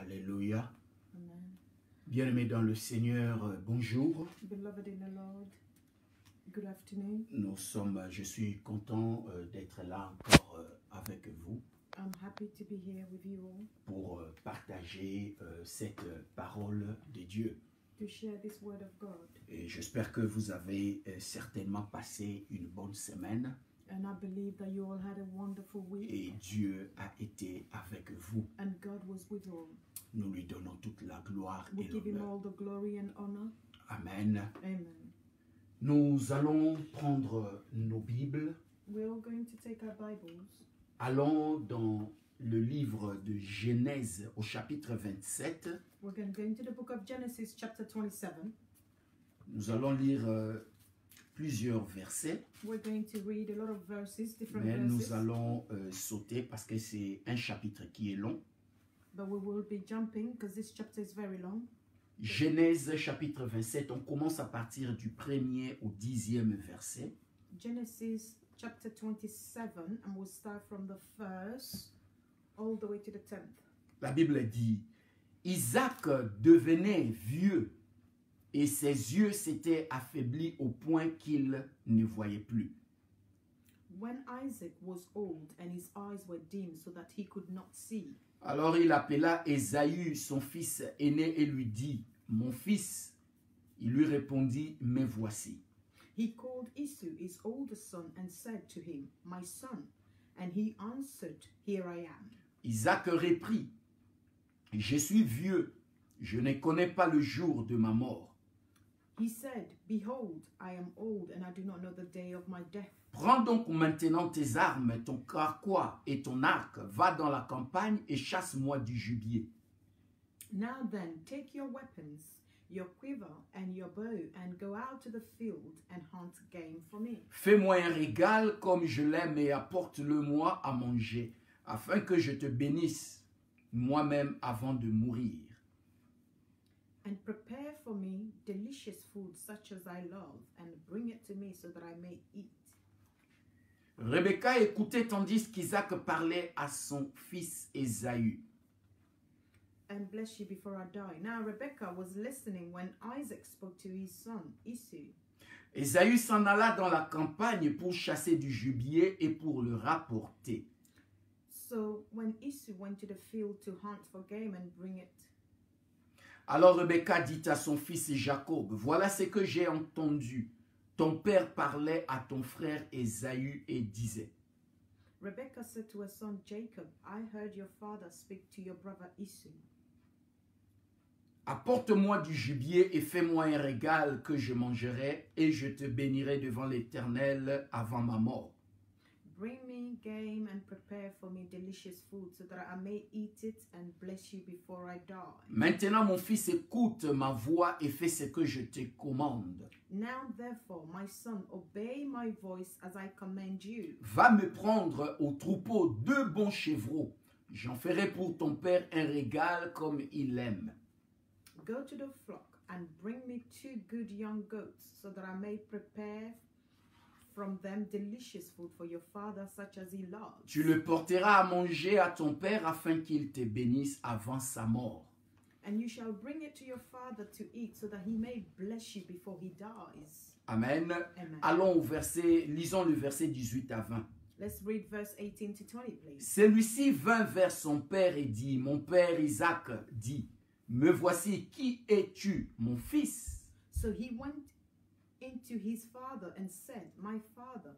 Alléluia. Amen. Bien-aimés dans le Seigneur, bonjour. Beloved in the Lord, good afternoon. Je suis content d'être là encore avec vous I'm happy to be here with you all pour partager cette parole de Dieu. to share this word of God. Et j'espère que vous avez certainement passé une bonne semaine And I believe that you all had a wonderful week et Dieu a été avec vous. and God was with all. Nous lui donnons toute la gloire We et give him l'honneur. all the glory and honor. Amen. Amen. Nous allons prendre nos Bibles. We're all going to take our Bibles. Allons dans le livre de Genèse au chapitre 27. We're going to go into the book of Genesis chapter 27. Nous allons lire plusieurs versets, We're going to read a lot of verses, different mais verses. nous allons sauter parce que c'est un chapitre qui est long. But we will be jumping because this chapter is very long. Genèse chapitre 27, on commence à partir du 1er au 10e verset. Genesis chapter 27, and we'll start from the first all the way to the 10th. La Bible dit, Isaac devenait vieux et ses yeux s'étaient affaiblis au point qu'il ne voyait plus. When Isaac was old and his eyes were dim so that he could not see, Alors il appela Ésaü, son fils aîné, et lui dit, mon fils. Il lui répondit, me voici. he called Esau his older son and said to him, my son. And he answered, here I am. Isaac reprit, je suis vieux, je ne connais pas le jour de ma mort. He said, behold, I am old and I do not know the day of my death. Prends donc maintenant tes armes, ton carquois et ton arc, va dans la campagne et chasse-moi du gibier. Now then, take your weapons, your quiver and your bow, and go out to the field and hunt game for me. Fais-moi un régal comme je l'aime et apporte-le-moi à manger, afin que je te bénisse moi-même avant de mourir. And prepare for me delicious food such as I love, and bring it to me so that I may eat. Rebecca écoutait tandis qu'Isaac parlait à son fils Ésaü. And bless you before I die. Now Rebekah was listening when Isaac spoke to his son Esau. Ésaü s'en alla dans la campagne pour chasser du gibier et pour le rapporter. So when Esau went to the field to hunt for game and bring it, Alors Rebecca dit à son fils Jacob, voilà ce que j'ai entendu. Ton père parlait à ton frère Ésaü et disait, Rebekah said to her son Jacob, I heard your father speak to your brother Esau. apporte-moi du gibier et fais-moi un régal que je mangerai et je te bénirai devant l'Éternel avant ma mort. Bring me game and prepare for me delicious food so that I may eat it and bless you before I die. Maintenant mon fils, écoute ma voix et fais ce que je te commande. Now therefore, my son, obey my voice as I command you. Va me prendre au troupeau 2 bons chevreaux. J'en ferai pour ton père un régal comme il aime. Go to the flock and bring me 2 good young goats so that I may prepare from them delicious food for your father such as he loves. Tu le porteras à manger à ton père afin qu'il te bénisse avant sa mort. And you shall bring it to your father to eat so that he may bless you before he dies. Amen. Amen. Allons au verset, lisons le verset 18 à 20. Let's read verse 18 to 20, please. Celui-ci vint vers son père et dit, mon père Isaac dit, me voici, qui es-tu, mon fils? So he went into his father and said, my father.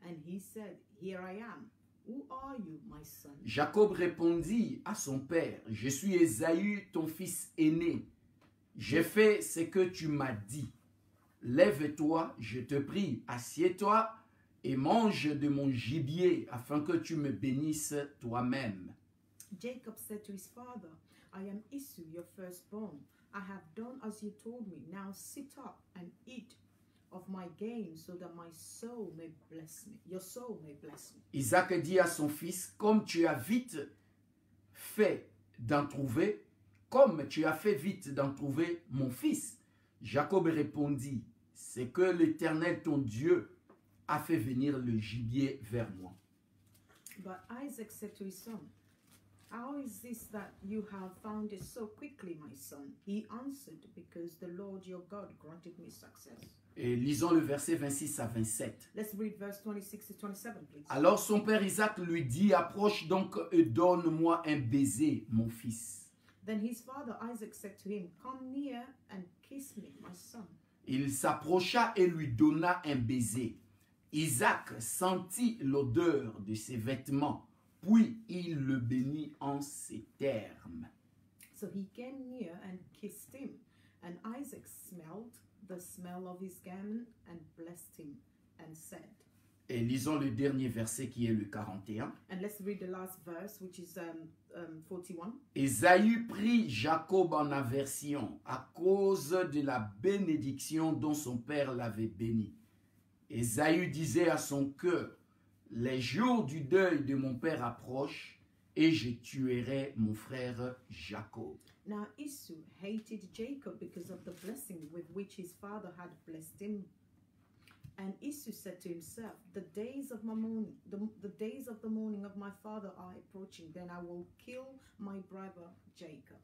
And he said, here I am. Who are you, my son? Jacob répondit à son père, je suis Ésaü, ton fils aîné. J'ai fait ce que tu m'as dit. Lève-toi, je te prie, assieds-toi et mange de mon gibier afin que tu me bénisses toi-même. Jacob said to his father, I am Esau, your firstborn. I have done as you told me. Now sit up and eat of my game so that my soul may bless me. Your soul may bless me. Isaac dit à son fils, comme tu as vite fait d'en trouver, comme tu as fait vite d'en trouver mon fils. Jacob répondit, c'est que l'Éternel ton Dieu a fait venir le gibier vers moi. But Isaac said to his son, How is this that you have found it so quickly, my son? He answered, because the Lord your God granted me success. Et lisons le verset 26 à 27. Let's read verse 26 to 27, please. Alors son père Isaac lui dit, approche donc et donne-moi un baiser, mon fils. Then his father Isaac said to him, come near and kiss me, my son. Il s'approcha et lui donna un baiser. Isaac sentit l'odeur de ses vêtements, puis il le bénit en ces termes. So he came near and kissed him, and Isaac smelled the smell of his garment and blessed him and said. Et lisons le dernier verset qui est le 41. And let's read the last verse, which is 41. Ésaü prit Jacob en aversion à cause de la bénédiction dont son père l'avait béni. Ésaü disait à son cœur, les jours du deuil de mon père approchent et je tuerai mon frère Jacob. Now Esau hated Jacob because of the blessing with which his father had blessed him. And Esau said to himself, the days of my mourning, the days of the mourning of my father are approaching. Then I will kill my brother Jacob.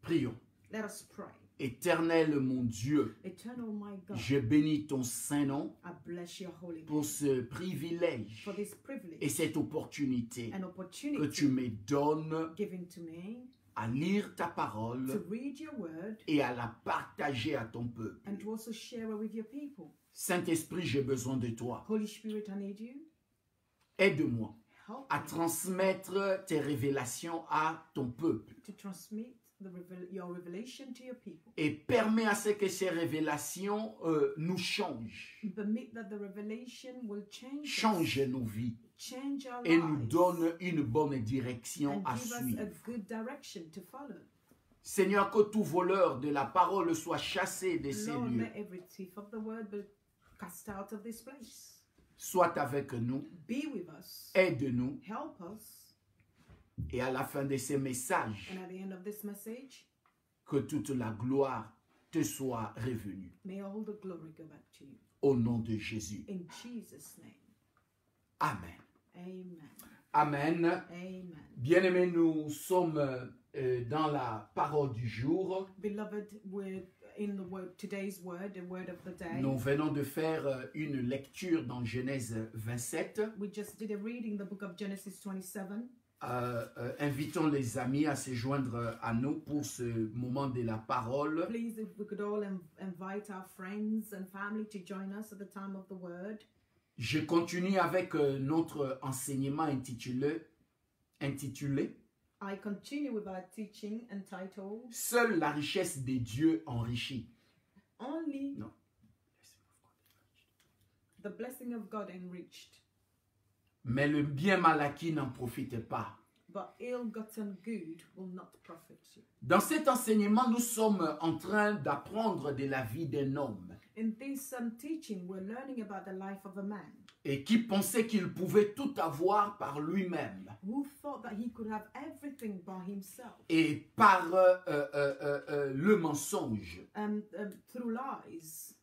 Prions. Let us pray. Éternel mon Dieu, Eternal my God, je bénis ton saint nom I bless your holy name pour ce privilège for this privilege et cette opportunité and que opportunity tu me donnes given to me à lire ta to parole read your word et à la partager à ton peuple. and to also share it with your people. Saint-Esprit, j'ai besoin de toi. Holy Spirit, I need you. Aide-moi Help à me transmettre tes révélations à ton peuple to transmit your revelation to your people. et permets à ce que ces révélations nous changent, Permit that the revelation will change us, changent nos vies change our et nous lives, donne une bonne direction and à give us a suivre. good direction to follow. Seigneur, que tout voleur de la parole soit chassé de ces Lord, lieux. let every thief of the word be cast out of this place. Sois avec nous, Be with us. aide-nous Help us. et à la fin de ces messages, And at the end of this message, que toute la gloire te soit revenue. may all the glory go back to you. Au nom de Jésus. In Jesus' name. Amen. Amen. Amen. Amen. Bien-aimés, nous sommes dans la parole du jour. Beloved, we're in the word, today's word, the word of the day. Nous venons de faire une lecture dans Genèse 27. We just did a reading, the book of Genesis 27. Invitons les amis à se joindre à nous pour ce moment de la parole. Please, if we could all invite our friends and family to join us at the time of the word. Je continue avec notre enseignement intitulé I continue with our teaching entitled Seule la richesse des dieux enrichit. Only Non. the blessing of God enriched, Mais le bien mal acquis n'en profite pas. but ill-gotten good will not profit you. Dans cet enseignement, nous sommes en train d'apprendre de la vie d'un homme In this teaching, we're learning about the life of a man et qui pensait qu'il pouvait tout avoir par lui-même who thought that he could have everything by himself, et par le mensonge through lies,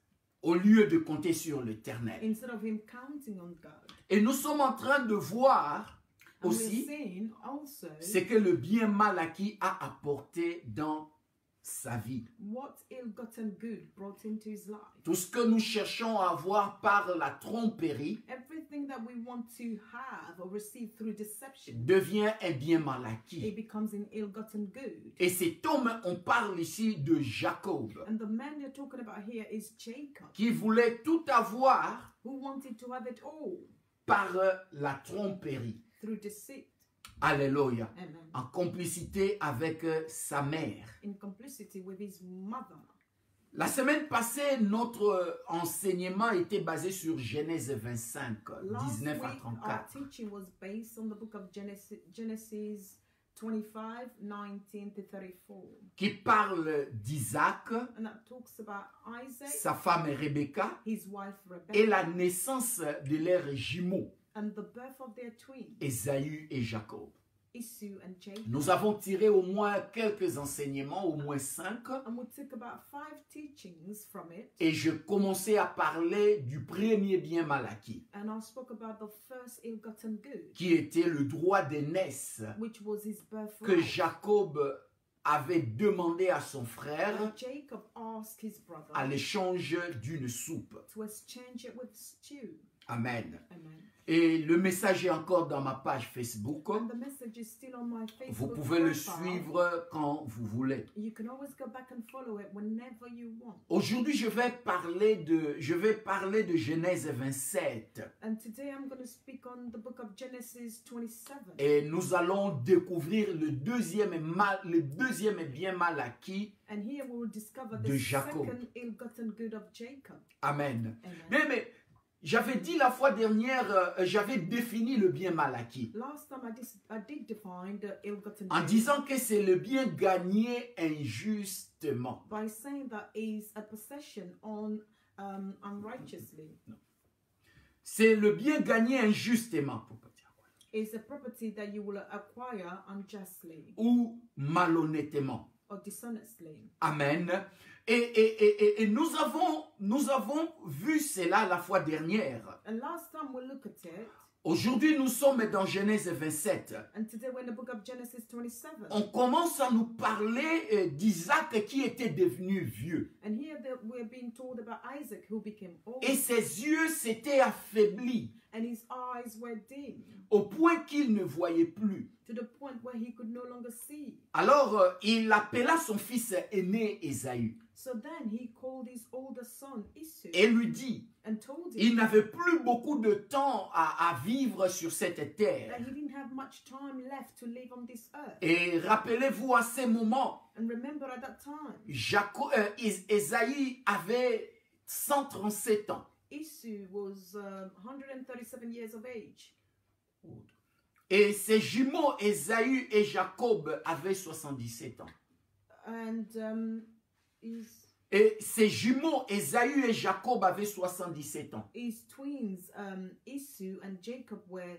au lieu de compter sur l'Éternel. instead of him counting on God. Et nous sommes en train de voir And we're aussi seeing also ce que le bien mal acquis a apporté dans sa vie. what ill-gotten good brought into his life. Tout ce que nous cherchons à avoir par la tromperie Everything that we want to have or receive through deception, devient un bien mal it acquis. becomes an ill-gotten good. Et cet homme, on parle ici de Jacob, And the man you're talking about here is Jacob, qui voulait tout avoir who wanted to have it all par la tromperie. through deceit. Alléluia. Amen. En complicité avec sa mère. In complicity with his mother. La semaine passée, notre enseignement était basé sur Genèse 25, Last 19 à week, our 34, teaching was based on the book of Genesis 25, 19 to 34. qui parle d'Isaac, And that talks about Isaac, sa femme Rebecca, his wife et Rebekah, la naissance de leurs jumeaux, and the birth of their twins, Ésaü et Jacob. Esau and Jacob. Nous avons tiré au moins quelques enseignements, au moins 5. And we took about 5 teachings from it. Et je commençais à parler du premier bien mal acquis, And I spoke about the first ill-gotten good, qui était le droit d'aînesse which was his que birthright. Jacob avait demandé à son frère And Jacob asked his brother à l'échange d'une soupe. to exchange it with stew. Amen. Amen. Et le message est encore dans ma page Facebook. And the message is still on my Facebook Vous pouvez le profile. suivre quand vous voulez. You can always go back and follow it whenever you want. Aujourd'hui, je vais parler de Genèse 27. And today I'm going to speak on the book of Genesis 27. Et nous allons découvrir le deuxième bien mal acquis. And here we will discover De the Jacob. second ill-gotten good of Jacob. Amen. Amen. Mais j'avais dit la fois dernière, j'avais défini le bien mal acquis Last time I did define the ill-gotten en good disant que c'est le bien gagné injustement. by saying that is a possession unrighteously. C'est le bien gagné injustement Is a property that you will acquire unjustly ou malhonnêtement. or dishonestly. Amen. Et nous avons vu cela la fois dernière. And last time we looked at it, Aujourd'hui, nous sommes dans Genèse 27. and today we're in the book of Genesis 27. On commence à nous parler d'Isaac qui était devenu vieux. And here we're being told about Isaac who became old, Et ses yeux s'étaient affaiblis and his eyes were dim au point qu'il ne voyait plus. to the point where he could no longer see. Alors, il appela son fils aîné Ésaü So then he called his older son Esau et lui dit, and told il him n'avait plus beaucoup de temps à vivre sur cette terre. that he didn't have much time left to live on this earth. Et rappelez-vous, à ces moments, And remember at that time, Ésaü avait 137 ans. Esau was 137 years of age. Et ses jumeaux Ésaü et Jacob avaient 77 ans. And Et ses jumeaux Ésaü et Jacob avaient 77 ans. his twins, Esau and Jacob, were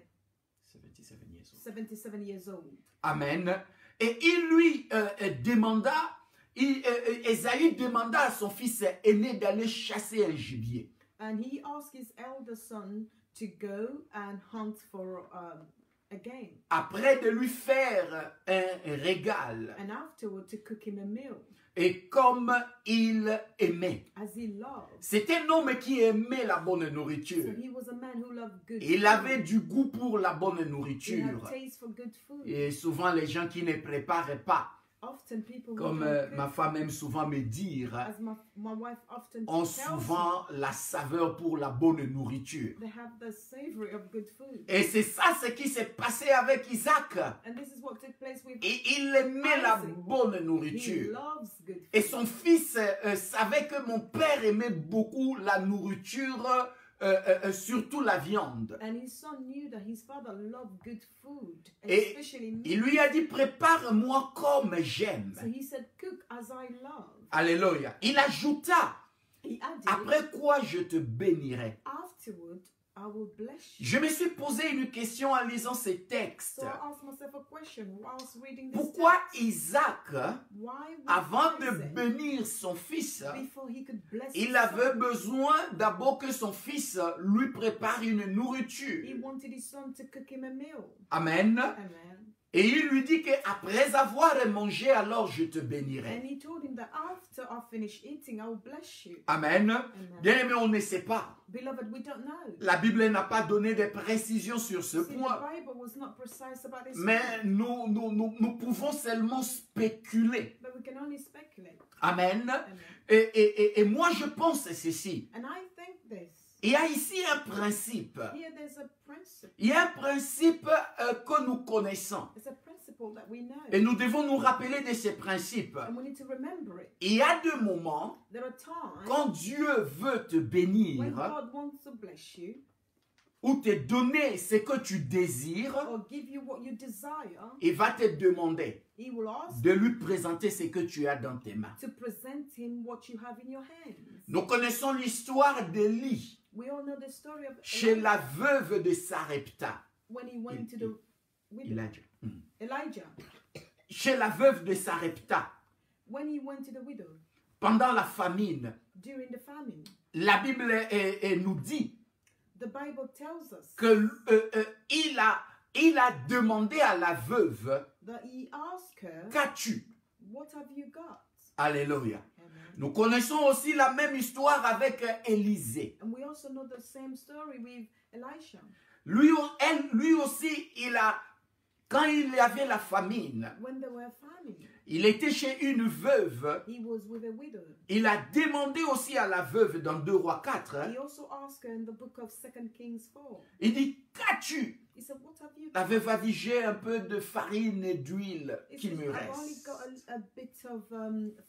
77 years old. Amen. Et il lui Ésaü demanda à son fils aîné d'aller chasser un gibier. And he asked his elder son to go and hunt for a game. Après de lui faire un régal. And afterward to cook him a meal, Et comme il aimait. as he loved. C'était un homme qui aimait la bonne So nourriture. he was a man who loved good Il food. avait du goût pour la bonne He had nourriture. taste for good food. Et souvent, les gens qui ne préparent pas, Often people who comme don't cook, ma femme aime souvent me dire, as my wife often ont tells me, souvent la saveur pour la bonne nourriture. they have the savory of good food. Et c'est ça ce qui s'est passé avec Isaac. And this is what took place with Et il aimait la Isaac. bonne He nourriture. loves good food. Et son fils savait que mon père aimait beaucoup la nourriture, surtout la viande. And his son knew that his father loved good food, Et especially meat. il lui a dit, prépare-moi comme j'aime. So he said, cook as I love. Alléluia. Il ajouta, He added, après quoi je te bénirai. afterward, I will bless you. Je me suis posé une question en lisant ces textes. So I asked myself a question whilst reading this Pourquoi text. Isaac, Why would avant de Isaac, bénir son fils, before he could bless il his avait son, besoin d'abord que son fils lui prépare une he nourriture. wanted his son to cook him a meal. Amen. Amen. Et il lui dit qu'après avoir mangé, alors je te And bénirai. he told him that after I finish eating, I will bless you. Amen. Amen. Bien aimé, on ne sait pas. Beloved, we don't know. La Bible n'a pas donné de précisions sur ce See, point. the Bible was not precise about this, Mais nous pouvons seulement spéculer. but we can only speculate. Amen. Amen. Et moi, je pense ceci. And I think this. Il y a ici un principe. Here there's a principle. Il y a un principe que nous connaissons. It's a principle that we know. Et nous devons nous rappeler de ces principes. And we need to remember it. Il y a des moments, There are times quand Dieu veut te when bénir, God wants to bless you ou te donner ce que tu désires, or give you what you desire, il va te demander He will ask de lui présenter ce que tu as dans tes mains. to present Him what you have in your hands. Nous connaissons l'histoire d'Élie We all know the story of chez Elijah la veuve de Sarepta. when he went to the widow. Elijah. Elijah, chez la veuve de Sarepta, when he went to the widow pendant la famine, during the famine, la Bible nous dit the Bible tells us que il a demandé à la veuve, that he asked her, qu'as-tu? what have you got? Alléluia. Amen. Nous connaissons aussi la même histoire avec Élisée. And we also know the same story with Elisha. Lui aussi, quand il y avait la famine, When there were famine, il était chez une veuve. he was with a widow. Il a demandé aussi à la veuve dans 2 Rois 4. He also asked her in the book of 2 Kings 4. Il dit, qu'as-tu? He said, what have you La got? veuve a dit, j'ai un peu de farine et d'huile He qui said, me I've only reste. got a bit of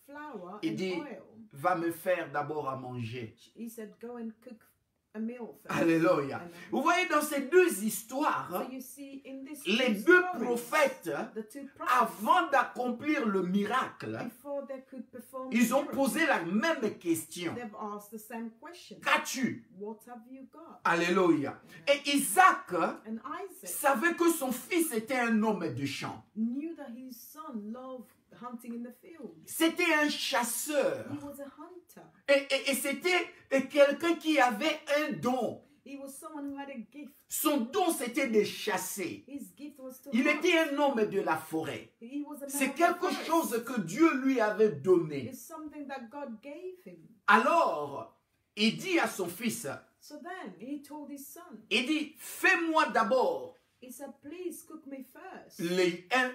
flour Il and dit, oil. va me faire d'abord à manger. He said, go and cook a meal first. Alléluia. Amen. Vous voyez dans ces deux histoires, So you see in this les two deux stories, prophètes, the two prophets, avant d'accomplir le miracle, before they could perform ils the ont miracle, posé la même question. they've asked the same question. Qu'as-tu? What have you got? Alléluia. Et Isaac And Isaac savait que son fils était un homme de champ. knew that his son loved hunting in the field. C'était un chasseur. He was a hunter. Et c'était quelqu'un qui avait un don. He was someone who had a gift. Son don, c'était de chasser. His gift was to Il hunt. était un homme de la forêt. He was a man C'est of the quelque forest. chose que Dieu lui avait donné. It's something that God gave him. Alors, il dit à son fils, So then he told his son, il dit, fais-moi d'abord he said, please cook me first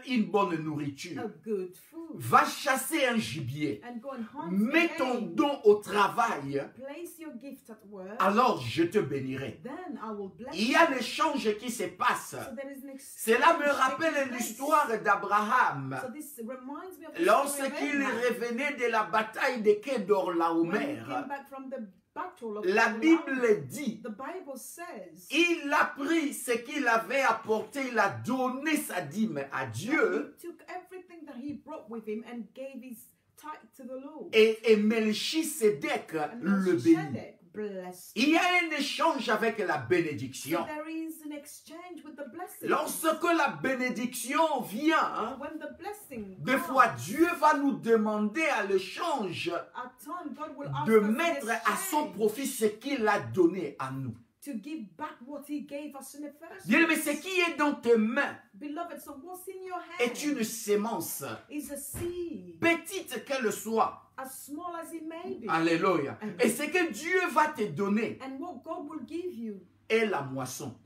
une bonne nourriture. a good food Va chasser un gibier. and go and hunt Mets ton again. don au travail. Place your gift at work, Alors je te bénirai. then I will bless Il y you. a l'échange qui se passe. So there is an exchange Cela me taking rappelle place. l'histoire d'Abraham. So this reminds me of the Lorsqu'il story of Abraham. revenait de la bataille de When he Kedorlaomer, came back from the battle of la Kedorlaomer, Bible dit, the Bible says il a pris ce qu'il avait apporté, il a donné sa dîme à Dieu, he took everything that he brought with him and gave his tithe to the Lord. et Melchisédek And le bénit. Melchizedek blessed Il y a un échange avec la So bénédiction. there is an exchange with the blessing. Lorsque la bénédiction vient, When the blessing des comes, fois Dieu va nous demander à l'échange at time God will ask de us in mettre à son exchange profit ce qu'il a donné à nous. to give back what he gave us in the first Bien, mais place. ce qui est dans tes mains Beloved, so what's in your hand est une sémence, is a seed, petite qu'elle soit. as small as it may be. Alléluia. Et ce que Dieu va te donner And what God will give you est la moisson.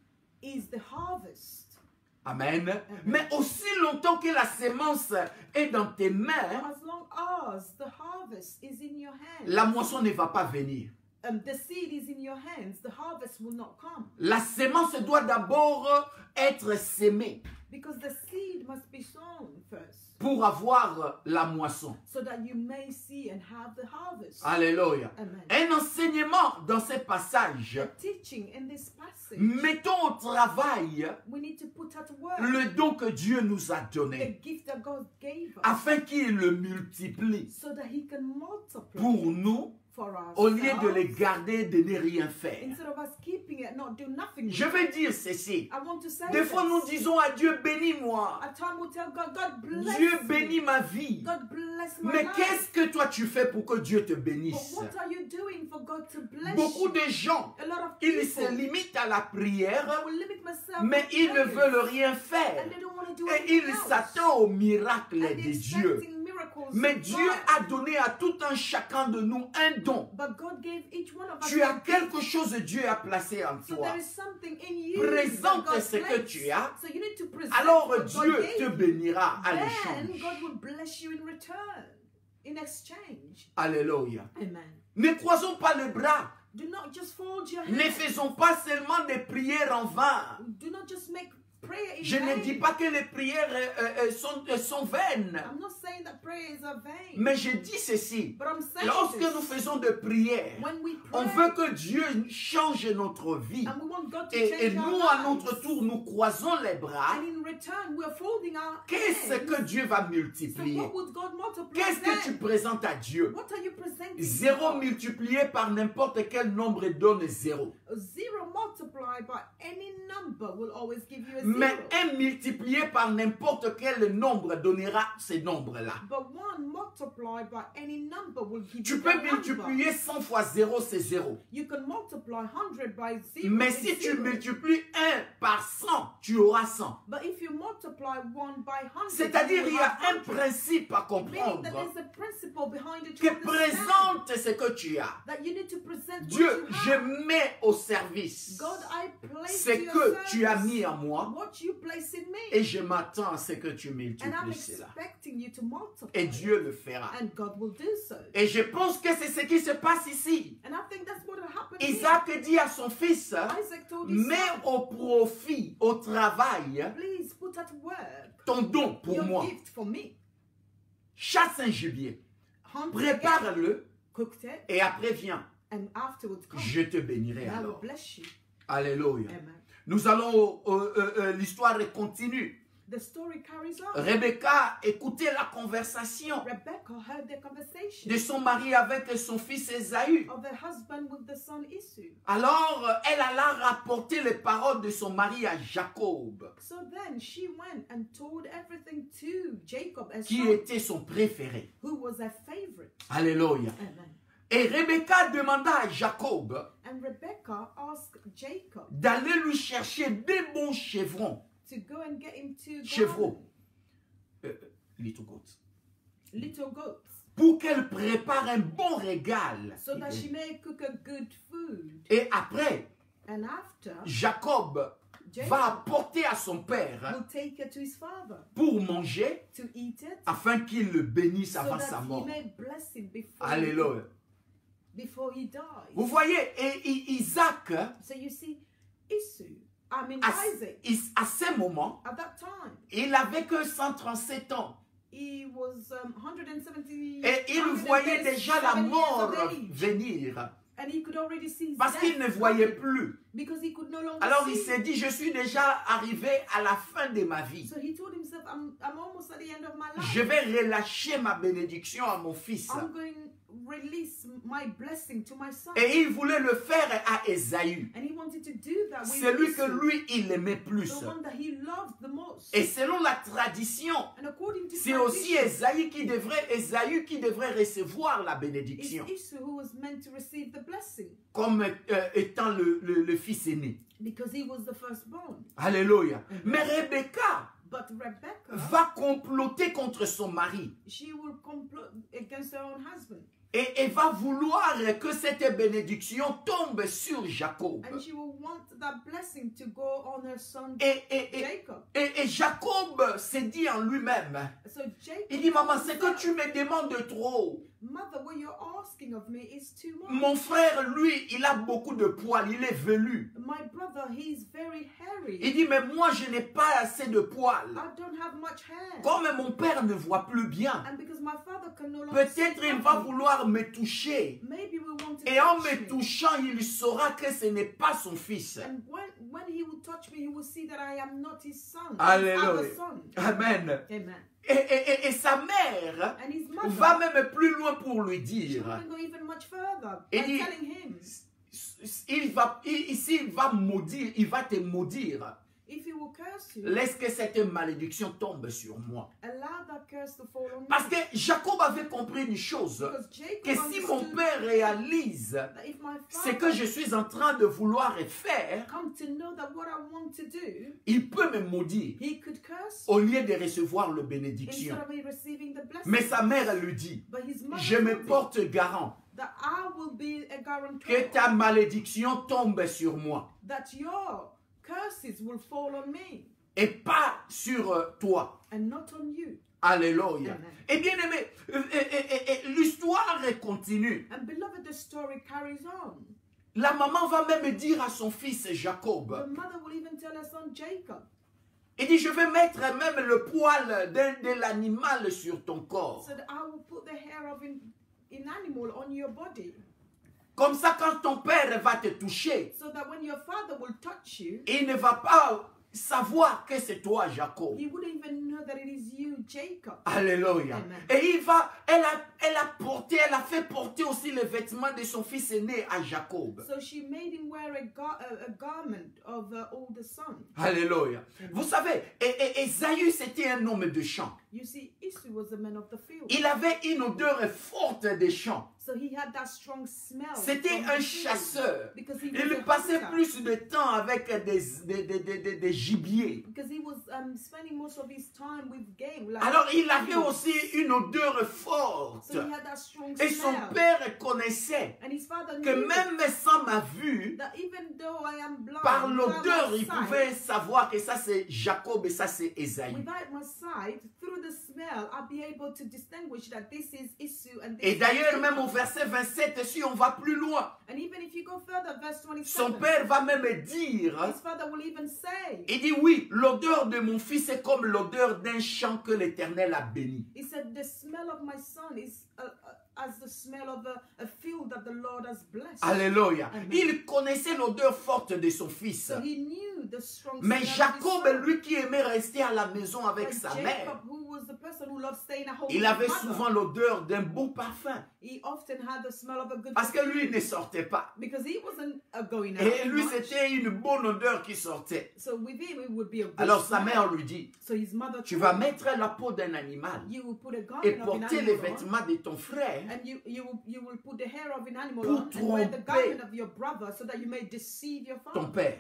is the harvest. Amen. Mais aussi longtemps que la sémence est dans tes mains, As long as the harvest is in your hands, la moisson ne va pas venir. the seed is in your hands, the harvest will not come. La sémence doit d'abord être sémée Because the seed must be sown first, pour avoir la moisson. so that you may see and have the harvest. Alléluia. Amen. Un enseignement dans ces passages. A teaching in this passage, Mettons au travail we need to put at work le don que Dieu nous a the donné gift that God gave us, afin qu'il le multiplie so that He can multiply pour nous for us. au lieu de les garder, de ne rien faire. Instead of us keeping it, not do nothing with Je it. vais dire ceci. I want to say Des fois, nous this. disons à Dieu, bénis-moi. At time we'll tell God, God bless Dieu me. bénit ma vie. God bless my Mais life. qu'est-ce que toi tu fais pour que Dieu te But bénisse? what are you doing for God to bless Beaucoup you? de gens, A lot of ils se people, limitent à la prière, I will limit myself mais to ils ne prayers, veulent rien faire. and they don't want to do Et anything ils else. s'attendent au miracle And de they're Dieu. expecting miracles Mais from Dieu God. a donné à tout un chacun de nous un don. But God gave each one of us Tu a as gift. quelque chose que Dieu a placé en So toi. there is something in you Présente that God ce que placed. tu as. So you need to present Alors what Dieu God te gave you. bénira à Then l'échange. God will bless you in return, in exchange. Alléluia. Amen. Ne croisons pas les bras. Do not just fold your Ne hands. faisons pas seulement des prières en vain. Do not just make prayer in Je ne vain. dis pas que les prières sont vaines. I'm not saying that prayer is ways are vain. Mais je dis ceci, But I'm saying lorsque this, nous faisons de prières, when we on pray, veut que Dieu change notre vie. and we want God to Et change our nous, à lives, notre tour, nous croisons les bras. and in return, we're folding our Qu'est-ce hands. que Dieu va So multiplier? what would God multiply Qu'est-ce que tu then? présentes à Dieu? What are you presenting to Zéro God? multiplié par n'importe quel nombre donne zéro. A zero multiplied by any number will always give you a Mais zero. un multiplié par n'importe quel nombre donnera ces nombres-là. But one multiplied by any number will give Tu you peux that number. multiplier 100 fois 0, c'est 0. You can multiply 100 by 0. Mais it's si tu zero. multiplies 1 par 100, tu auras 100. But if you multiply 1 by 100, C'est-à-dire, il y a un 100. principe à Meaning that comprendre there's a principle behind it. qui to understand. présente ce que tu as. That you need to present Dieu, what you je have. mets au service God, I place ce to your que tu as service mis en moi what you place in me. et je m'attends à ce que tu And I'm multiplies cela. expecting you to multiply. Et Dieu le fera. And God will do so. Et je pense que c'est ce qui se passe ici. And I think that's what will happen Isaac dit à son fils, here. Isaac told his mets son, au profit, au travail, please put at work ton don pour your moi. gift for me. Chasse un gibier, Hunt prépare-le cooked it, et après viens. and afterwards come. Je te bénirai And I will alors. bless you. Alléluia. Amen. Nous allons, l'histoire continue. The story carries on. Rebecca écoutait la conversation Rebecca heard the conversation de son mari avec son fils Ésaü. of the husband with the son Esau. Alors, elle alla rapporter les paroles de son mari à Jacob, So then she went and told everything to Jacob, as qui son, était son préféré. who was her favorite. Alléluia. Amen. Et Rebecca demanda à Jacob And Rebecca asked Jacob d'aller lui chercher des bons chevrons. to go and get him two Chevreaux. Little goats. little goats, Pour qu'elle prépare un bon régal. so that she may cook a good food. Et après, And after, Jacob va Jacob apporter à son père will take it to his father pour manger to eat it, afin qu'il le bénisse so avant that sa he mort. may bless him Alléluia. before he dies. Vous voyez, et Isaac, So you see, Isaac, à ce moment, at that time, il avait que 137 ans. he was 170. Et il voyait déjà la 137 mort years of age. venir. And he could already see Parce death qu'il ne voyait coming, plus. because he could no longer Alors il see. s'est dit, je suis déjà arrivé à la fin de ma vie. So he told himself, I'm almost at the end of my life. Je vais relâcher ma bénédiction à mon fils. I'm going to release my blessing to my son. Et il voulait le faire à Ésaü. And he wanted to do that with Celui que Esau, lui, il aimait plus. the one that he loved the most. Et selon la tradition, And according to c'est aussi tradition, Ésaü qui devrait recevoir la it's bénédiction, Esau who was meant to receive the blessing, comme étant le fils aîné. because he was the firstborn. Alléluia. Mais Rebecca But Rebecca, va comploter contre son mari. she will complot against her own husband. Et va vouloir que cette bénédiction tombe sur Jacob. And she will want that blessing to go on her son Et Jacob. Jacob s'est dit en lui-même, So Jacob, il dit, maman, ce que tu me demandes trop. Mother, what you're asking of me is too much. Mon frère, lui, il a beaucoup de poils, il est velu. My brother, he's very hairy. Il dit, mais moi, je n'ai pas assez de poils. I don't have much hair. Comme mon père ne voit plus bien, And because my father can no longer see peut-être il va properly, vouloir me toucher. maybe we want to Et en touch me me. touchant, il saura que ce n'est pas son fils. And when he will touch me, he will see that I am not his son. His Alléluia. other son. Amen. Amen. Et sa mère And his mother va même plus loin pour lui she dire, wouldn't go even much further Et by dit- telling him, s'il va maudire, il va te maudire. if he will curse you, Laisse que cette malédiction tombe sur moi. allow that curse to fall on Parce me. que Jacob avait compris une chose, Because Jacob que si mon understood père réalise that if my ce que father je suis en train de vouloir faire, come to know that what I want to do, il peut me maudire he could curse au lieu de recevoir la instead bénédiction. of me receiving the blessing. Mais sa mère lui dit, But his mother je me told him porte garant that I will be a guarantor que ta malédiction tombe sur moi that your curses will fall on me et pas sur toi. and not on you. Alléluia. Amen. Et bien aimé, l'histoire continue. And beloved, the story carries on. La maman va même dire à son fils Jacob, The mother will even tell her son Jacob, Il dit, je vais mettre même le poil de l'animal sur ton corps. So that I will put the hair of an animal on your body. Comme ça, quand ton père va te toucher, So that when your father will touch you, il ne va pas savoir que c'est toi, Jacob. he wouldn't even know that it is you, Jacob. Alléluia. Amen. Et elle a fait porter aussi les vêtements de son fils aîné à Jacob. So she made him wear a garment of the older son. Alléluia. Amen. Vous savez, Ésaü, c'était un homme de champ. You see, Esau was a man of the field. Il avait une odeur forte des champs. So he had that strong smell. C'était from un the field. chasseur. Because he was Il a passait hunter. plus de temps avec des gibiers. Because he was spending most of his time with game. Like Alors il avait animals. aussi une odeur forte. So he had that strong Et son smell. père connaissait And his father que knew même sans ma vue, that even though I am blind, par without l'odeur, my il sight, pouvait savoir que ça c'est Jacob et ça c'est Ésaü. without my sight, through the smell, I'll be able to distinguish that this is Esau and this Et is d'ailleurs, Jacob. même au verset 27, si on va plus loin, And even if you go further, verse son 27, père va même dire, his father will even say, il dit oui, l'odeur de mon fils est comme l'odeur d'un champ que l'Éternel a béni. he said, the smell of my son is as the smell of a field that the Lord has blessed. Alléluia. Amen. Il connaissait l'odeur forte de son fils. So he knew the strong Mais smell of his Jacob, son. lui qui aimait rester à la maison avec But sa Jacob, mère, who was the person who loved staying at home il with avait his mother, souvent l'odeur d'un bon parfum. he often had the smell of a good Parce que lui, il ne sortait pas. because he wasn't going out Et lui, much. c'était une bonne odeur qui sortait. So with him, it would be a good Alors sa smell. mère lui dit, So his mother tu told vas him, mettre la peau d'un animal you will put a et garment of an porter les animal on, vêtements de ton frère and you will put the hair of an animal pour on and wear the tromper garment of your brother so that you may deceive your ton father. père.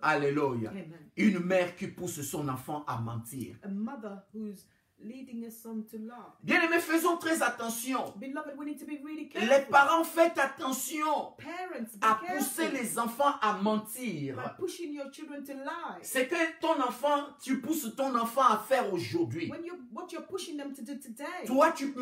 Alléluia. Amen. Une mère qui pousse son enfant à mentir. A mother who's leading a son to lie. Bien-aimés, faisons très attention. Beloved, we need to be really Les careful. parents, faites attention Parents, be à pousser careful les enfants à mentir. by pushing your children to lie. C'est que ton enfant, tu pousses ton enfant à faire aujourd'hui. What you're pushing them to do today, Toi, tu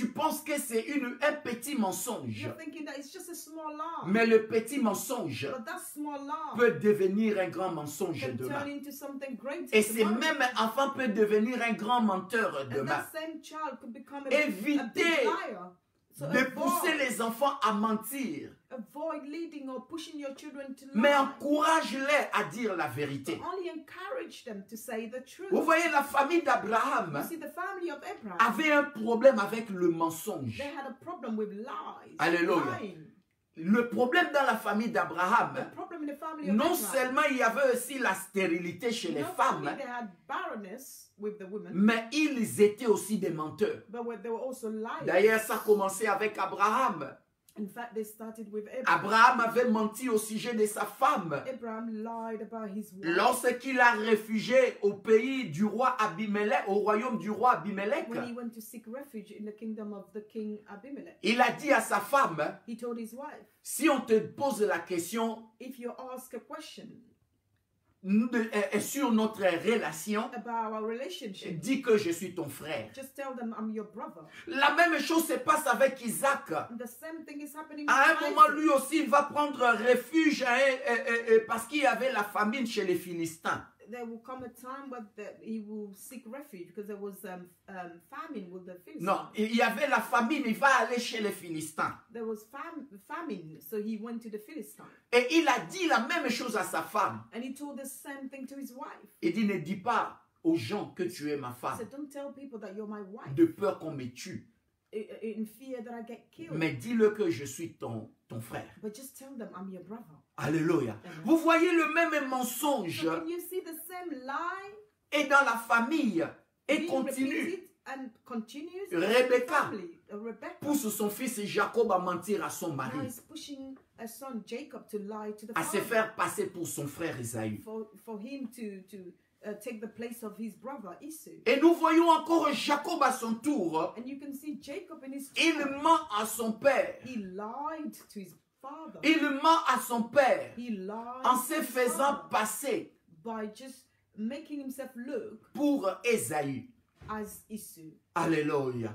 penses que c'est un petit mensonge. you're thinking that it's just a small lie. Mais le petit mensonge But that small lie peut devenir un grand mensonge can demain. turn into something great Et ce tomorrow. même enfant peut devenir un grand menteur And demain. that same child could become a Évitez big liar. So de pousser avoid, les enfants à mentir. avoid leading or pushing your children to Mais lie. encourage-les à dire la vérité. Only encourage them to say the truth. Vous voyez, la famille You d'Abraham see, the family of Abraham, avait un problème avec le mensonge. they had a problem with lies. Alléluia. Lying. Le problème dans la famille d'Abraham, The problem in the family of non Abraham, seulement il y avait aussi la stérilité chez les not femmes, only they had barrenness with the women, mais ils étaient aussi des menteurs. but they were also liars. D'ailleurs, ça a commencé avec Abraham. In fact, they started with Abraham. Abraham avait menti au sujet de sa femme. Abraham lied about his wife. Lorsqu'il a réfugié au pays du roi Abimelech, au royaume du roi Abimelech, When he went to seek refuge in the kingdom of the king Abimelech, il a dit à sa femme, he told his wife, si on te pose la question if you ask a question sur notre relation, about our relationship, dis que je suis ton frère. just tell them I'm your brother. La même chose se passe avec Isaac. And the same thing is happening À un with moment, Isaac. lui aussi, il va prendre refuge parce qu'il y avait la famine chez les Philistins. There will come a time where he will seek refuge because there was famine with the Philistines. Non, il y avait la famine, il va aller chez les Philistins. There was famine, so he went to the Philistines. Et il a dit la même chose à sa femme. And he told the same thing to his wife. Il dit, ne dis pas aux gens que tu es ma He femme, said, don't tell people that you're my wife de peur qu'on me tue. in fear that I get killed. Mais dis-le que je suis ton frère. But just tell them I'm your brother. Alléluia. Amen. Vous voyez le même mensonge So can you see the same lie et dans la famille et being continue. repeated and continues? Rebecca Rebecca pousse son fils Jacob à mentir à son now mari, is pushing a son Jacob to lie to the à se father faire passer pour son frère Esaü. for him to take the place of his brother Esau. Et nous voyons encore Jacob à son tour. And you can see Jacob in his Il turn. ment à son père. He lied to his father. Il ment à son père He lied en to se his faisant father passer by just making himself look pour Esaü. as Esau. Alléluia.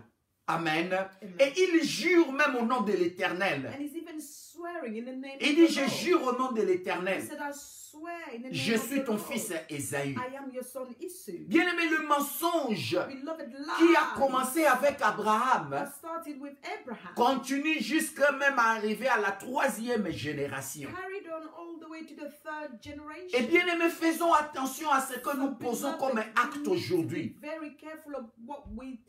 Amen. Amen. Et il jure même au nom de l'Éternel. And he's even swearing in the name Il of dit, the je Lord. jure au nom de He l'Éternel, said, I swear in the name je of suis the ton Lord. fils Ésaü. I am your son Esau. Bien-aimé, le mensonge Beloved, qui a lies commencé avec Abraham that started with Abraham continue jusqu'à même arriver à la 3e génération. carried on all the way to the third generation. Et bien aimé, faisons attention à ce que So, nous posons comme beloved, acte we need to aujourd'hui. be very careful of what we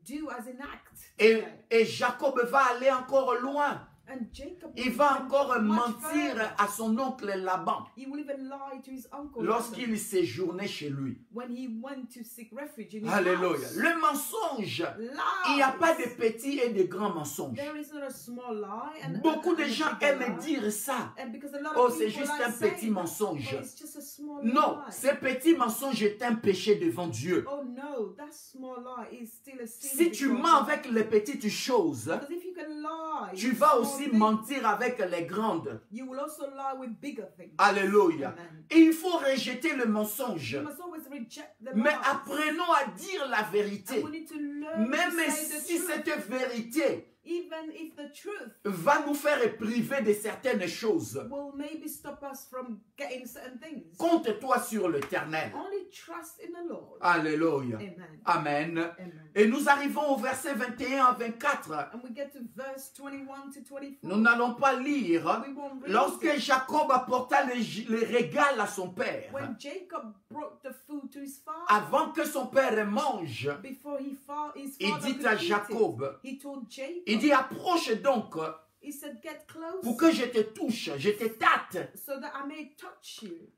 do as an act. Et, today. et Jacob va aller encore loin. And Jacob Il will va even encore go much mentir further. à son oncle Laban He will even lie to his uncle lorsqu'il séjournait chez lui. when he went to seek refuge in his Alléluia. house. Le mensonge, Lies. il n'y a pas de petits et de grands mensonges. There is not a small lie and Beaucoup and de a gens bigger aiment lie. dire ça. And because a lot Oh, of c'est people juste like un saying petit that, mensonge. oh, it's just a small Non, lie. ce petit mensonge est un péché devant Dieu. Oh no, that small lie is still a sin. Si tu before mens God. avec les petites choses, Because if you can lie, tu with vas small aussi things, mentir avec les grandes. you will also lie with bigger things. Alléluia. Amen. Et il faut rejeter le mensonge. You must always reject the Mais lies. apprenons à dire la vérité. And we need to learn Même to say the si truth. cette vérité Even if the truth va nous faire priver de certaines choses, will maybe stop us from getting certain things. compte-toi sur l'Éternel. Only trust in the Lord. Alléluia. Amen. Amen. Amen. Et nous arrivons au verset 21 à 24. And we get to verse 21 to 24. Nous n'allons pas lire. We won't read Lorsque it. Jacob apporta les régals à son père, When Jacob brought the food to his father, avant que son père mange, before his il father dit could à eat Jacob, it, he told Jacob, il dit, approche donc he said, get close pour que je te touche, je te tâte, so that I may touch you,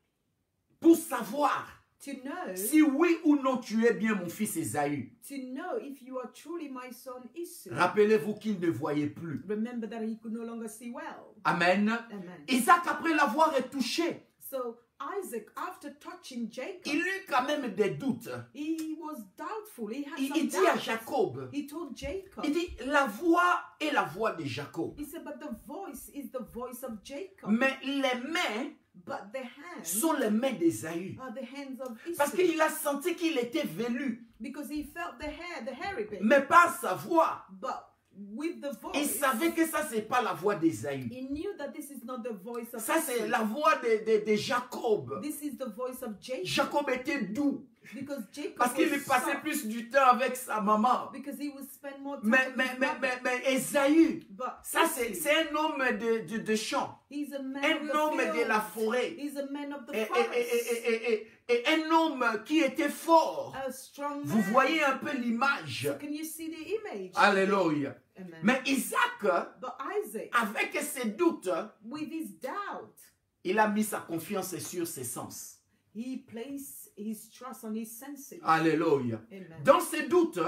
pour savoir to know, si oui ou non tu es bien mon fils Ésaü. to know if you are truly my son Esau. Rappelez-vous qu'il ne voyait plus. Remember that he could no longer see well. Amen. Amen. Isaac, après l'avoir touché, So Isaac, after touching Jacob, il eut quand même des doutes. he was doubtful. He had Il some dit à doubts. Jacob, He told Jacob, il dit, la voix est la voix de Jacob. he said, but the voice is the voice of Jacob. Mais les mains But the hands sont les mains d'Ésaü. are the hands of Parce Esau. qu'il a senti qu'il était velu. Because he felt the hair, the hairy bit. Mais par sa voix, But with the il voice, savait que ça, c'est pas la voix d'Ésaü. he knew that this is not the voice of Ça, c'est Esau. la voix de Jacob. This is the voice of Jacob. Jacob était doux. Because Jacob Parce qu'il was passait soft. plus du temps avec sa maman. Because he would spend more time Mais with his mother. Ésaü, But ça, Esau, c'est un homme de champ. he's a man Un of the homme de la field. forêt. He's a man of the Et, forest. et un homme qui était fort. A strong Vous man. voyez un peu l'image. Can you see the image? Alléluia. Amen. Mais Isaac, But Isaac, avec ses doutes, with his doubt, il a mis sa confiance sur ses sens. he placed his trust on his senses. Alléluia. Amen. Dans ses doutes,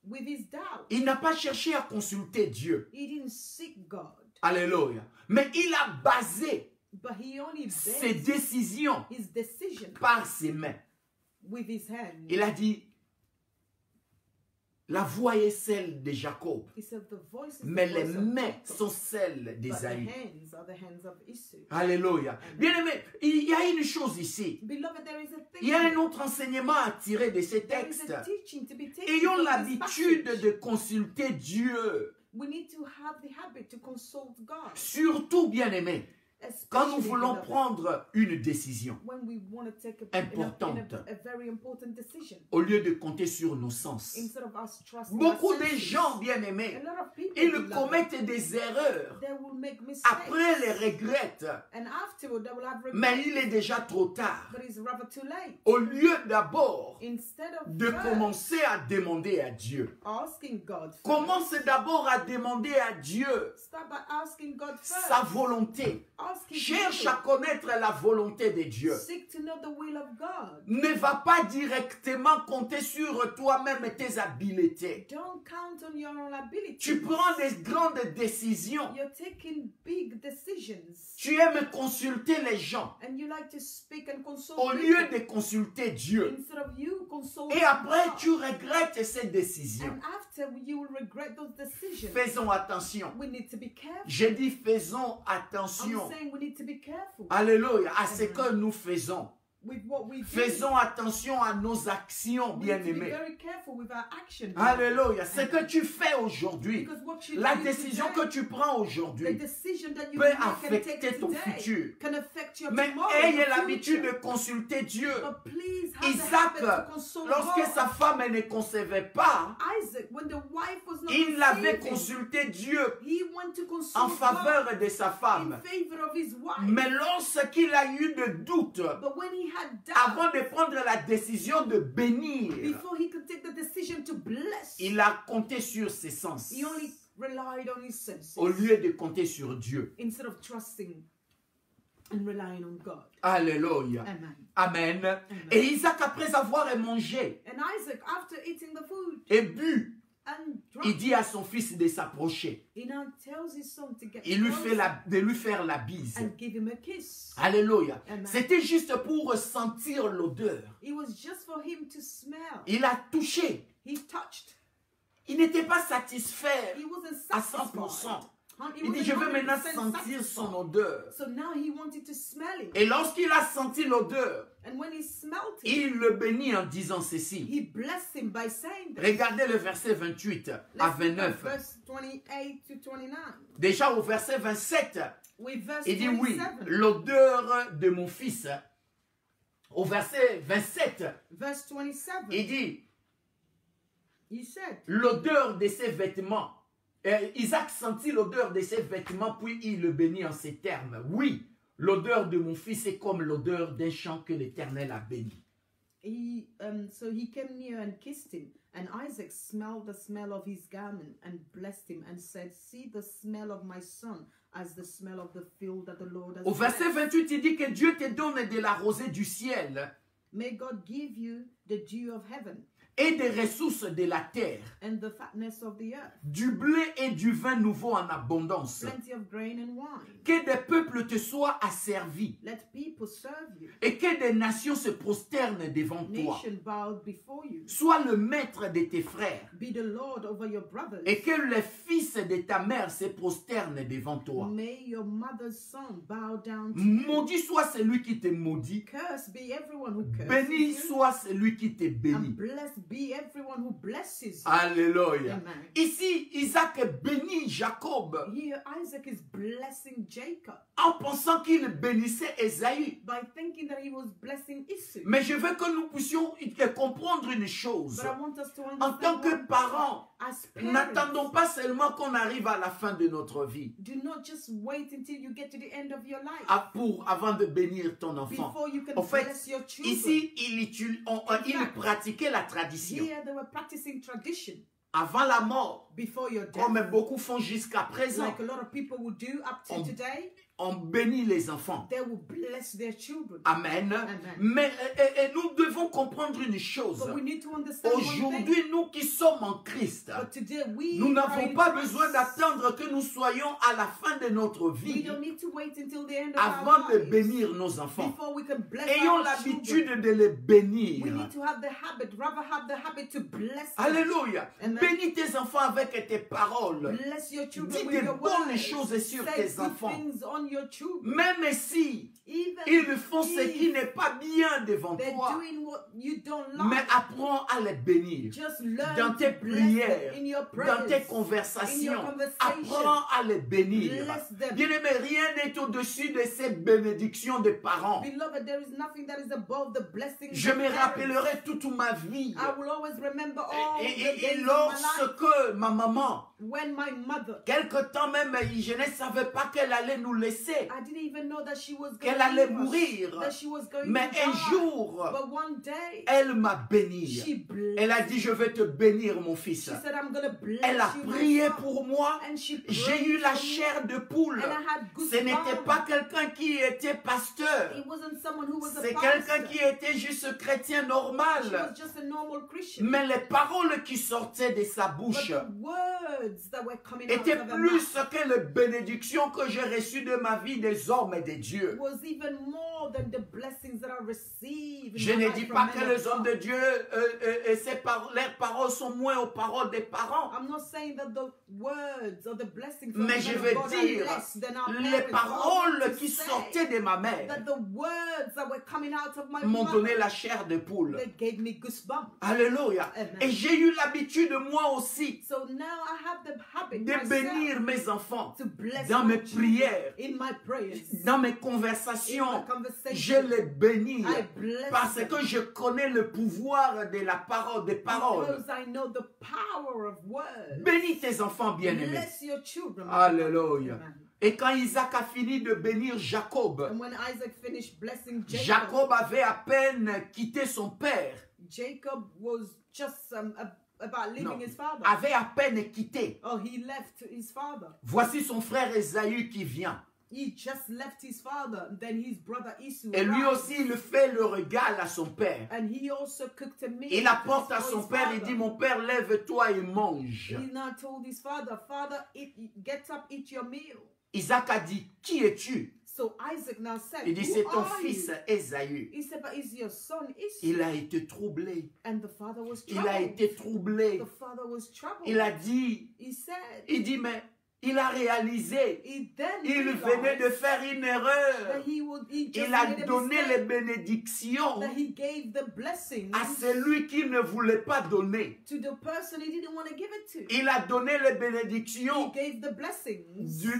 With his doubt, il n'a pas cherché à consulter Dieu. he didn't seek God, Alléluia. Mais il a basé but he only ses based décisions his decision par ses mains. with his hand. Il a dit, la voix est celle de Jacob, He said the voice is mais the les voice of mains Jacob, sont celles but the d'Ésaü. hands are the hands of Esau. Alléluia. Bien aimé, il y a une chose ici. Beloved, there is a thing. Il y a un autre enseignement à tirer de ces There is textes. a teaching to be taken Ayons from this l'habitude passage. de consulter Dieu. We need to have the habit to consult God. Surtout, bien aimé, quand nous Especially, voulons beloved, prendre une décision, when we want to take a Importante. a very important decision, au lieu de compter sur nos sens. instead of us trusting Beaucoup our de senses, gens, bien a aimés, lot of people, ils beloved, commettent des erreurs. they will make mistakes, Après, les regrettent. and afterward they will have Mais regrets, il est déjà trop tard. but it's rather too late. Au lieu d'abord Instead of de first commencer à demander à Dieu. asking God first, Commence d'abord à demander à Dieu start by asking God first, sa volonté. ask His Cherche will. à connaître la volonté de Dieu. Seek to know the will of God. Ne va pas directement compter sur toi-même et tes habiletés. Don't count on your own ability. Tu prends des grandes décisions. You're taking big decisions, Tu aimes consulter les gens and you like to speak and consult au people lieu de consulter Dieu. instead of you consult Et après, God. tu regrettes ces décisions. And after you will regret those decisions. Faisons attention. We need to be careful. J'ai dit faisons I'm attention. saying we need to be careful Alléluia. À ce que nous faisons. with what we do. Faisons attention à nos actions, We need to be bien-aimés. very careful with our actions. Alléluia. Ce que tu fais aujourd'hui, Because what what you La do décision today, que tu prends the aujourd'hui decision that you peut make and take affecter ton today futur. can affect your Mais tomorrow, ayez your l'habitude future. de consulter Dieu. But please have the Isaac, habit to consult lorsque God. sa femme elle ne concevait pas, Isaac, when the wife was not il avait conceiving, consulté Dieu he went to consult en God faveur de sa in femme. favor of his wife. Mais lorsqu'il a eu de doutes, But when he had avant doubt, de prendre la décision de bénir, before he could take the decision to bless, il a compté sur ses sens he only relied on his senses au lieu de compter sur Dieu. instead of trusting and relying on God. Alléluia. Amen. Amen. Et Isaac, après avoir mangé And Isaac, after eating the food et bu, and il drunk, dit à son fils de s'approcher. he now tells his son to get Il lui close fait de lui faire la bise. and give him a kiss. Alléluia. Amen. C'était juste pour sentir l'odeur. It was just for him to smell. Il a touché. He touched. Il n'était pas satisfait He wasn't à satisfied. 100%. He Il dit, wasn't je veux maintenant 100% sentir son satisfied. odeur. So now he wanted to smell it. Et lorsqu'il a senti l'odeur, And when he smelt it, il le bénit en disant ceci. he blessed him by saying this. Regardez le verset 28 à Let's look at 29. verse 28 to 29. Déjà au verset 27, With verse il dit oui, 27. l'odeur de mon fils. Au verset 27, Verse 27. il dit He said, l'odeur de ses vêtements. Isaac sentit l'odeur de ses vêtements, puis il le bénit en ces termes. Oui, l'odeur de mon fils est comme l'odeur d'un champ que l'Éternel a béni. so he came near and kissed him. And Isaac smelled the smell of his garment and blessed him and said, see the smell of my son as the smell of the field that the Lord has Au verset blessed. 28, il dit que Dieu te donne de la rosée du ciel May God give you the dew of heaven et des ressources de la terre, and the fatness of the earth, du blé et du vin nouveau en abondance. plenty of grain and wine. Que des peuples te soient asservis Let people serve you. et que des nations se prosternent devant toi. Nation bowed before you. Sois le maître de tes frères Be the Lord over your brothers. et que les fils de ta mère se prosternent devant toi. May your mother's son bow down to you. Maudit soit celui qui te maudit, Cursed be everyone who curses béni you. soit celui qui te bénit. And blessed be everyone who blesses you. Alléluia. Amen. Ici, Isaac bénit Jacob Here Isaac is blessing Jacob en pensant qu'il bénissait Ésaü. by thinking that he was blessing Esau. Mais je veux que nous puissions comprendre une chose. But I want us to En tant understand que one thing. parents, As parents, n'attendons pas seulement qu'on arrive à la fin de notre vie do not just wait until you get to the end of your life avant de bénir ton enfant. before you can En fait, bless your children. ici, il pratiquait la tradition. Here they were practicing tradition Avant la mort, before your death, comme beaucoup font jusqu'à présent, like a lot of people would do up to On- today. on bénit les enfants. They will bless their children. Amen. Amen. Mais et nous devons comprendre une chose. But we need to understand one thing. Aujourd'hui, nous qui sommes en Christ, But today we nous are n'avons in pas Christ. besoin d'attendre que nous soyons à la fin de notre We vie don't need to wait until the end of avant our de lives bénir nos enfants. before we can bless Ayons our l'habitude children. de les bénir. We need to have the habit, rather have the habit to bless them. Alléluia. Amen. Bénis tes enfants avec tes paroles. Bless your children Dis with des your bonnes words. choses sur Say tes good enfants. things on your children. Même si Even ils font ce if qui n'est pas bien devant they're toi, doing what you don't mais like, apprends à les bénir. just learn Dans tes to bless them prières, in your dans prayers, tes in conversations, your conversation. apprends à les bénir. Bless them. Bien-aimé, rien n'est au-dessus de ces bénédictions des parents. Beloved, there is nothing that is above the blessings Je of me parents. rappellerai toute ma vie. I will always remember all Et the days of my life lorsque ma maman, when my mother, quelque temps même, je ne savais pas qu'elle allait nous laisser, I didn't even know that she was going qu'elle to allait leave us, mourir. that she was going Mais to un die. jour, But one day, elle m'a béni. she blessed. Elle a dit, je vais te bénir, mon fils. She said, I'm going to bless Elle a you, prié my son. pour moi. And she J'ai prayed eu la for me. chair de poule. And I had Ce n'était goosebumps. pas quelqu'un qui était pasteur. It wasn't someone who was a C'est pastor. quelqu'un qui était juste chrétien She normal. was just a normal Christian. Mais les paroles qui sortaient de sa But bouche the words that were coming out étaient of her plus mouth que les bénédictions que j'ai reçues de ma vie des hommes et des dieux. was even more more than the blessings that I receive. Je ne dis pas que les hommes de Dieu, leurs paroles sont moins aux paroles des parents. I'm not saying that the words or the blessings Mais je veux dire, les paroles qui sortaient de ma mère that the words that were coming out of my m'ont donné mouth, la chair de poule. they gave me goosebumps. Alléluia. Amen. Et j'ai eu l'habitude moi aussi So now I have the habit de myself bénir mes enfants to bless dans my mes children prières, in my prayers, dans mes in conversations. my conversation. Je les bénis I bless parce them que je connais le pouvoir de la parole, des paroles. because I know the power of words. Bénis tes enfants bien-aimés. Bless your children. Alléluia. Amen. Et quand Isaac a fini de bénir Jacob, And when Isaac finished blessing Jacob, Jacob avait à peine quitté son père. Jacob was just about leaving Non, his father. avait à peine quitté. Oh, he left his father. Voici son frère Ésaü qui vient. He just left his father. Then his brother Esau Et lui arrived. aussi, il fait le régal à son père. And he also cooked a meal. Il apporte à for son his père et father. dit, mon père, lève-toi et mange. He now told his father, Father, get up, eat your meal. Isaac a dit, qui es-tu? So Isaac now said, Il dit, who c'est ton are fils you? Ésaü. He said, but is your son Esau? Il a été troublé. And the father was Il a troubled. été troublé. The father was troubled. Il a dit, He said, il dit, mais il a réalisé. he then Il realized venait de faire une erreur. that he just Il a made a donné mistake, les bénédictions that he gave the blessings à celui qui ne voulait pas donner. to the person he didn't want to give it to. Il a donné les He bénédictions gave the blessings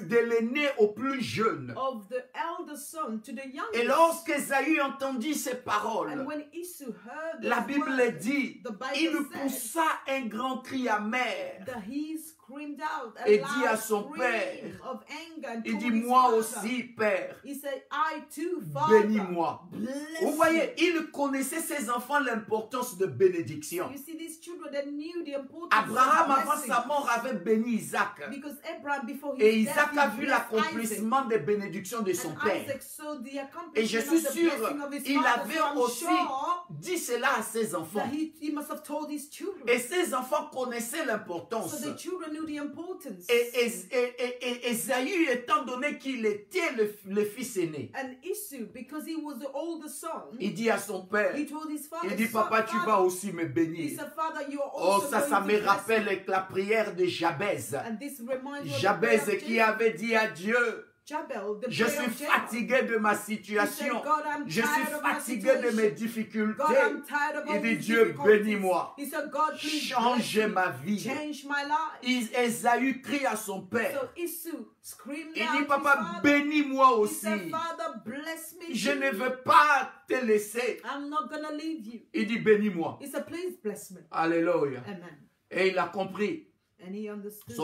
de l'aîné au plus jeune. of the elder son to the Et youngest. lorsque Ésaü entendit ces And paroles, when Esau heard la those Bible words, dit, the Bible il said poussa un grand cri amer. that he screamed out a Et loud dit à son scream père, of anger and il told dit, his moi father, aussi, Père, he said, I too, Father, bénis-moi. bless Vous voyez, you. il connaissait ses enfants l'importance de bénédiction. You see, these children that knew the importance Abraham, of avant blessing. sa mort, avait béni Isaac. Because Abraham, before his Et death, Isaac a he vu blessed l'accomplissement des bénédictions de son Isaac. père. And Isaac saw the Et je accomplishment suis of the sûr, blessing of his il father. avait So I'm aussi sure dit cela à ses enfants. that he must have told his children. Et ses enfants connaissaient So l'importance. the children knew the importance. Et Ésaü, étant donné qu'il était le fils aîné, And Esau, because he was the older son, il dit à son père, he told his father, il dit, "Son, papa, tu father," vas aussi me he bénir. said, Father, you are Oh, also ça going me to bless me. rappelle la prière de Jabez. And this reminds me of the Jabez prayer of qui Jacob. avait dit à Dieu, Jabel, the je prayer suis of Jacob. fatigué de ma He situation. said, God, I'm Je suis tired of my fatigué de mes situation. difficultés. God, I'm tired of Il all dit, these Dieu, difficulties. bénis-moi. He said, God, please Change bless me. ma vie. Change my life. Ésaü crie à son père. So Esau screamed Il out dit, to his papa, father. bénis-moi He aussi. said, Father, bless me. Je too. ne veux pas te laisser. I'm not going to leave you. Il dit, bénis-moi. He said, please bless me. Alléluia. Amen. Et il a compris. And he understood.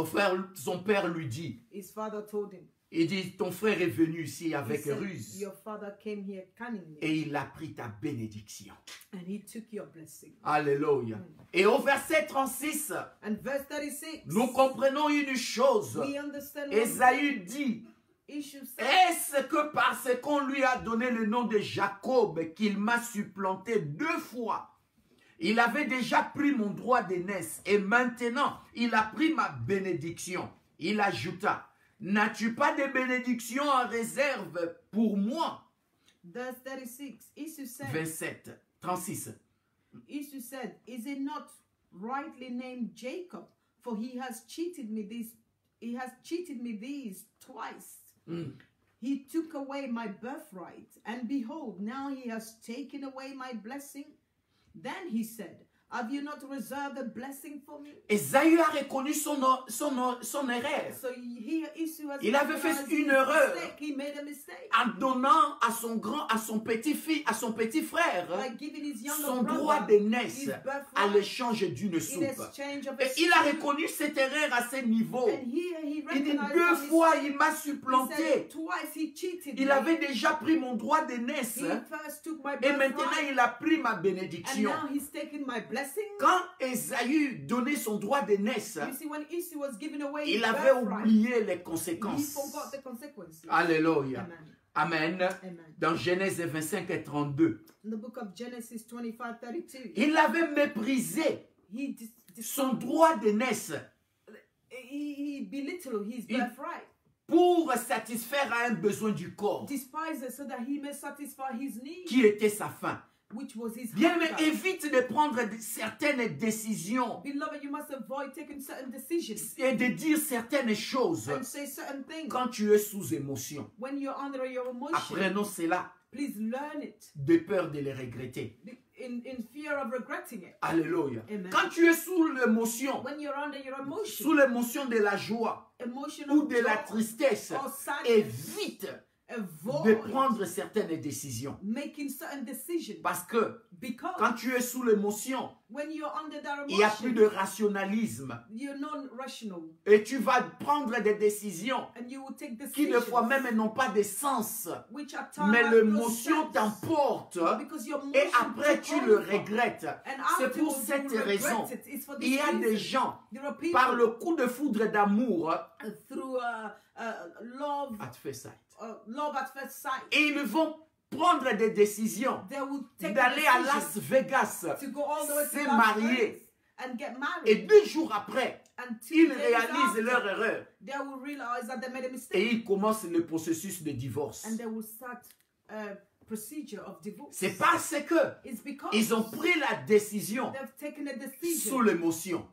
Son père lui dit, His father told him. il dit, ton frère est venu ici He avec said, ruse. your father came here cunningly. Et il a pris ta bénédiction. And he took your blessing. Alléluia. Et au verset 36, And verse 36. nous comprenons une chose. We understand what Ésaü dit, Esau said. est-ce que parce qu'on lui a donné le nom de Jacob qu'il m'a supplanté 2 fois? Il avait déjà pris mon droit d'aînesse et maintenant il a pris ma bénédiction. Il ajouta, n'as-tu pas de bénédiction en réserve pour moi? Verse 36. Esau said. 27, 36. Esau said, is it not rightly named Jacob? For he has cheated me these twice. He took away my birthright, and behold, now he has taken away my blessing. Then he said, have you not reserved a blessing for me? Ésaü a reconnu son erreur. So here Esau has Il avait fait recognized une his erreur. mistake. He made a mistake. En donnant à son petit frère By giving his younger son brother droit d'aînesse his birthright à l'échange d'une in soupe. exchange of Et a il a soup. reconnu cette erreur à ce niveau. And here he Il dit, recognized 2 his fois mistake. il m'a He supplanté. said, twice he cheated Il me. avait déjà pris mon droit d'aînesse. He first took my Et maintenant birthright, il a pris ma and bénédiction. now he's taken my blessing. Quand Ésaü donnait son droit d'aînesse, You see, when Esau was giving away il his avait birthright, oublié les he conséquences. forgot the consequences. Alléluia. Amen. Amen. Amen. Dans Genèse 25 et 32. In the book of Genesis 25:32, Il avait méprisé he son droit d'aînesse he belittled his Il- birthright pour pour satisfaire à un besoin du corps, despised it so that he may satisfy his need, qui était sa faim. which was his Bien, mais hunger. évite de prendre certaines décisions Beloved, you must avoid taking certain decisions et de dire certaines choses and say certain things quand tu es sous émotion. when you're under your emotion. Apprenons cela Please learn it de peur de les regretter. in fear of regretting it. Alléluia. Amen. Quand tu es sous l'émotion, When you're under your emotion, sous l'émotion de la joie emotion ou of de la joy tristesse, or sadness, évite de avoid prendre certaines décisions. making certain decisions. Parce que Because quand tu es sous l'émotion, when you're under that il n'y a plus emotion, de rationalisme. you're non-rational Et tu vas prendre des décisions and you will take qui des fois decisions même n'ont pas de sens. which at times Mais have no l'émotion sense. t'emporte Because your et emotion après took tu le over. regrettes. And C'est pour afterwards cette you regret raison. it. It's for Il this y a des reason. gens, There are people par le coup de foudre d'amour, through love at first sight. Love at first sight. Et ils vont prendre des décisions They will take d'aller a à Las decision Vegas, to go all the way to se Las marier. Vegas and get Et married. 2 jours après, And 2 ils days réalisent after, leur erreur they will realize that they made a et mistake ils commencent le processus de divorce. and they will start a procedure of divorce. C'est parce que It's because ils ont pris la décision they've taken a sous decision l'émotion.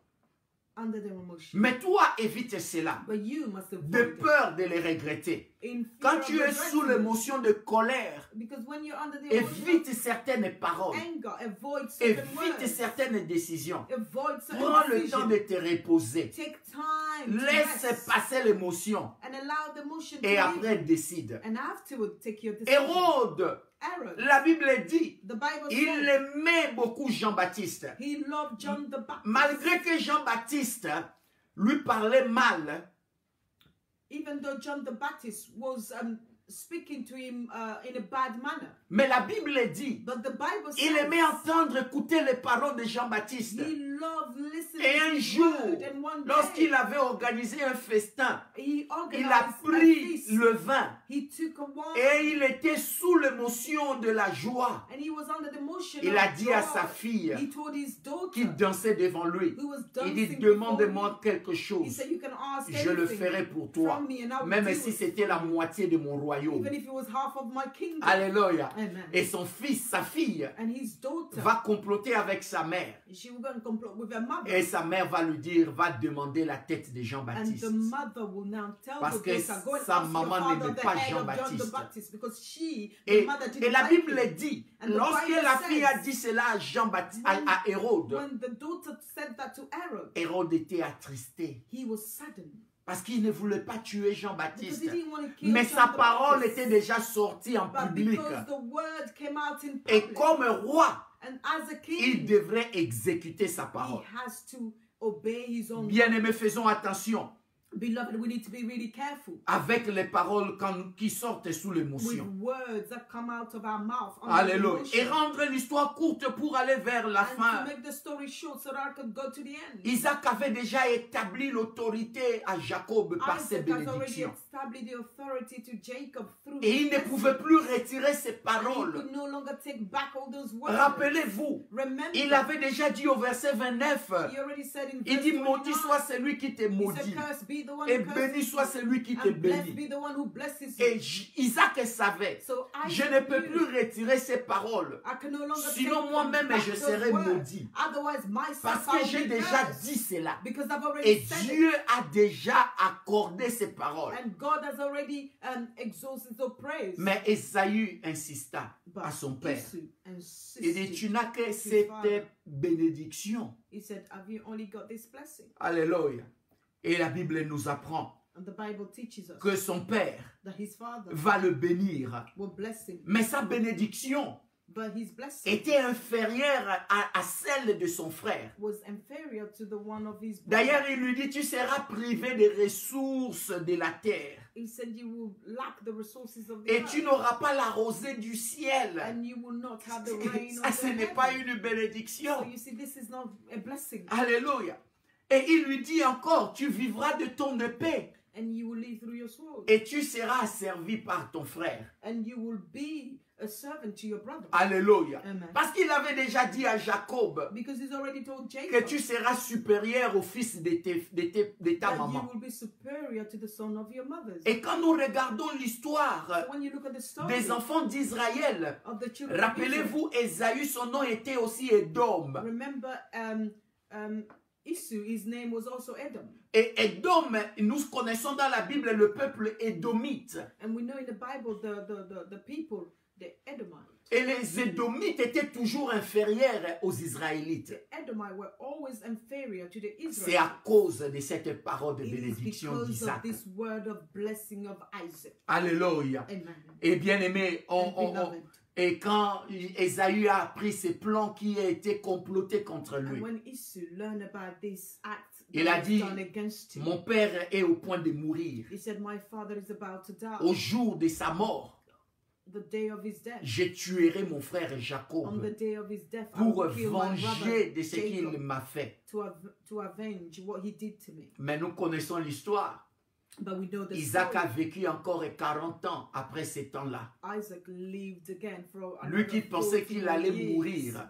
under their emotion. Mais toi, évite cela, But you must de avoid it. peur de les regretter. In fear Quand of tu es regretting sous it. l'émotion de colère, Because when you're under the emotion évite certaines of paroles, anger, avoid certain évite words. certaines décisions. Avoid certain Prends le temps decisions. de te reposer. Take time to Laisse rest passer l'émotion and allow the emotion to et leave après you. décide. And afterward take your decision. Hérode, Aaron, la Bible dit, the Bible il says aimait beaucoup Jean-Baptiste. he loved John the Baptist. Malgré que Jean-Baptiste lui parlait mal, Even though John the Baptist was speaking to him in a bad manner. mais la Bible dit, But the Bible il says aimait entendre écouter les paroles de Jean-Baptiste. he loved listening Et to un his jour, word. And one lorsqu'il day, avait organisé un festin, he il a organized a pris feast. le vin He took a wine. et il était sous l'émotion de la joie. And he was under the motion Il of a dit à joy. sa fille He told his daughter qui dansait devant lui, who was il dit, dancing before demande-moi quelque him. He chose, said, you can ask je le anything ferai pour toi, from me and I will même do si it. c'était la moitié de mon royaume. Even if it was half of my kingdom. Alléluia. Amen. Et son fils, sa fille, And his daughter, va comploter avec sa mère. she will go and complot with her mother. Et sa mère va lui dire, va demander la tête de And Jean-Baptiste. the mother will now tell Parce the que daughter, go and sa ask your maman father n'aimait the pas head of John the Jean-Baptiste. Baptist, because she, the Et, mother et didn't la like Bible him. dit, And the lorsque Bible la fille a says, dit cela à Jean-Baptiste, à Hérode, When the daughter said that to Aaron, Hérode était attristé. he was saddened. Parce qu'il ne voulait pas tuer Because Jean-Baptiste. he didn't want to kill Mais John sa the parole Baptist. était déjà sortie en But public. because the word came out in Et public, comme roi, and as a il king, devrait exécuter sa he parole. has to obey his own. Bien-aimés, faisons attention Beloved, we need to be really careful avec les paroles qui sortent sous with l'émotion. words that come out of our mouth. under Alléluia. emotion. Et rendre l'histoire courte pour aller vers la And to fin. make the story short so that I could go to the end. Isaac avait déjà établi l'autorité à Jacob par ses Isaac has already bénédictions. established the authority to Jacob through Et il his ne blessing. pouvait plus retirer ses And he paroles. could no longer take back all those words. Rappelez-vous, Remember, il avait déjà dit au verset 29, he already said in il verse dit, maudit 29, soit celui qui te he said, maudit, cursed be the one et who curses béni soit you, celui qui te and blessed bénit. be the one who blesses you. Et Isaac savait, So je Isaac ne peux knew, plus retirer ces paroles, I can no longer sinon take moi-même back je those serai words. maudit. Otherwise, myself Parce I'll que j'ai be déjà cursed. dit cela. Because I've already Et said Dieu it. a déjà accordé ces paroles. And God has already exhausted the praise. Mais Esaü insista But à son père. Esau Il dit, tu insisted. n'as que his cette father. bénédiction. He said, have you only got this blessing? Alléluia. Et la Bible nous apprend And the Bible teaches us que son père that his father va le bénir. will bless him. Mais sa bénédiction But his blessing était inférieure à celle de son frère. was inferior to the one of his brother. D'ailleurs, il lui dit, tu seras privé des ressources de la terre. He said, you will lack the resources of the Et earth. tu n'auras pas la rosée du ciel. And you will not have the rain Ça, of ce the n'est pas heaven. une bénédiction. So you see, this is not a blessing. Alléluia. Et il lui dit encore, tu vivras de ton épée and you will live through your sword. et tu seras asservi par ton frère. And you will be a servant to your brother. Alléluia. Amen. Parce qu'il avait déjà dit à Jacob Because he's already told que Jacob tu seras supérieur au fils de ta that you maman. will be superior to the son of your mothers. Et quand nous regardons l'histoire So when you look at the story des enfants d'Israël, of the children of Israel, rappelez-vous, Ésaü, son nom était aussi Édom. remember Esau, his name was also Edom. Et Édom, nous connaissons dans la Bible le peuple édomite. And we know in the Bible the people, the Edomites. Et les Édomites étaient toujours inférieurs aux Israélites. The Edomites were always inferior to the C'est à Israelites. cause de cette parole de It is bénédiction because of d'Isaac. this word of blessing of Isaac. Alléluia. Amen. Et bien aimé, Beloved. et quand Ésaü a appris ces plans qui ont été complotés contre And lui, when Esau learned about this act il a that was dit, done against him, mon père est au point de mourir. he said, my father is about to die. Au jour de sa mort, The day of his death. je tuerai mon frère On the Jacob day of his death, I pour will kill my venger brother de ce qu'il Jacob m'a fait. to avenge what he did to me. Mais nous connaissons l'histoire. But we know the Isaac a story. vécu encore 40 ans après ces temps-là. Isaac lived again for Lui qui another pensait 40 qu'il allait years. mourir.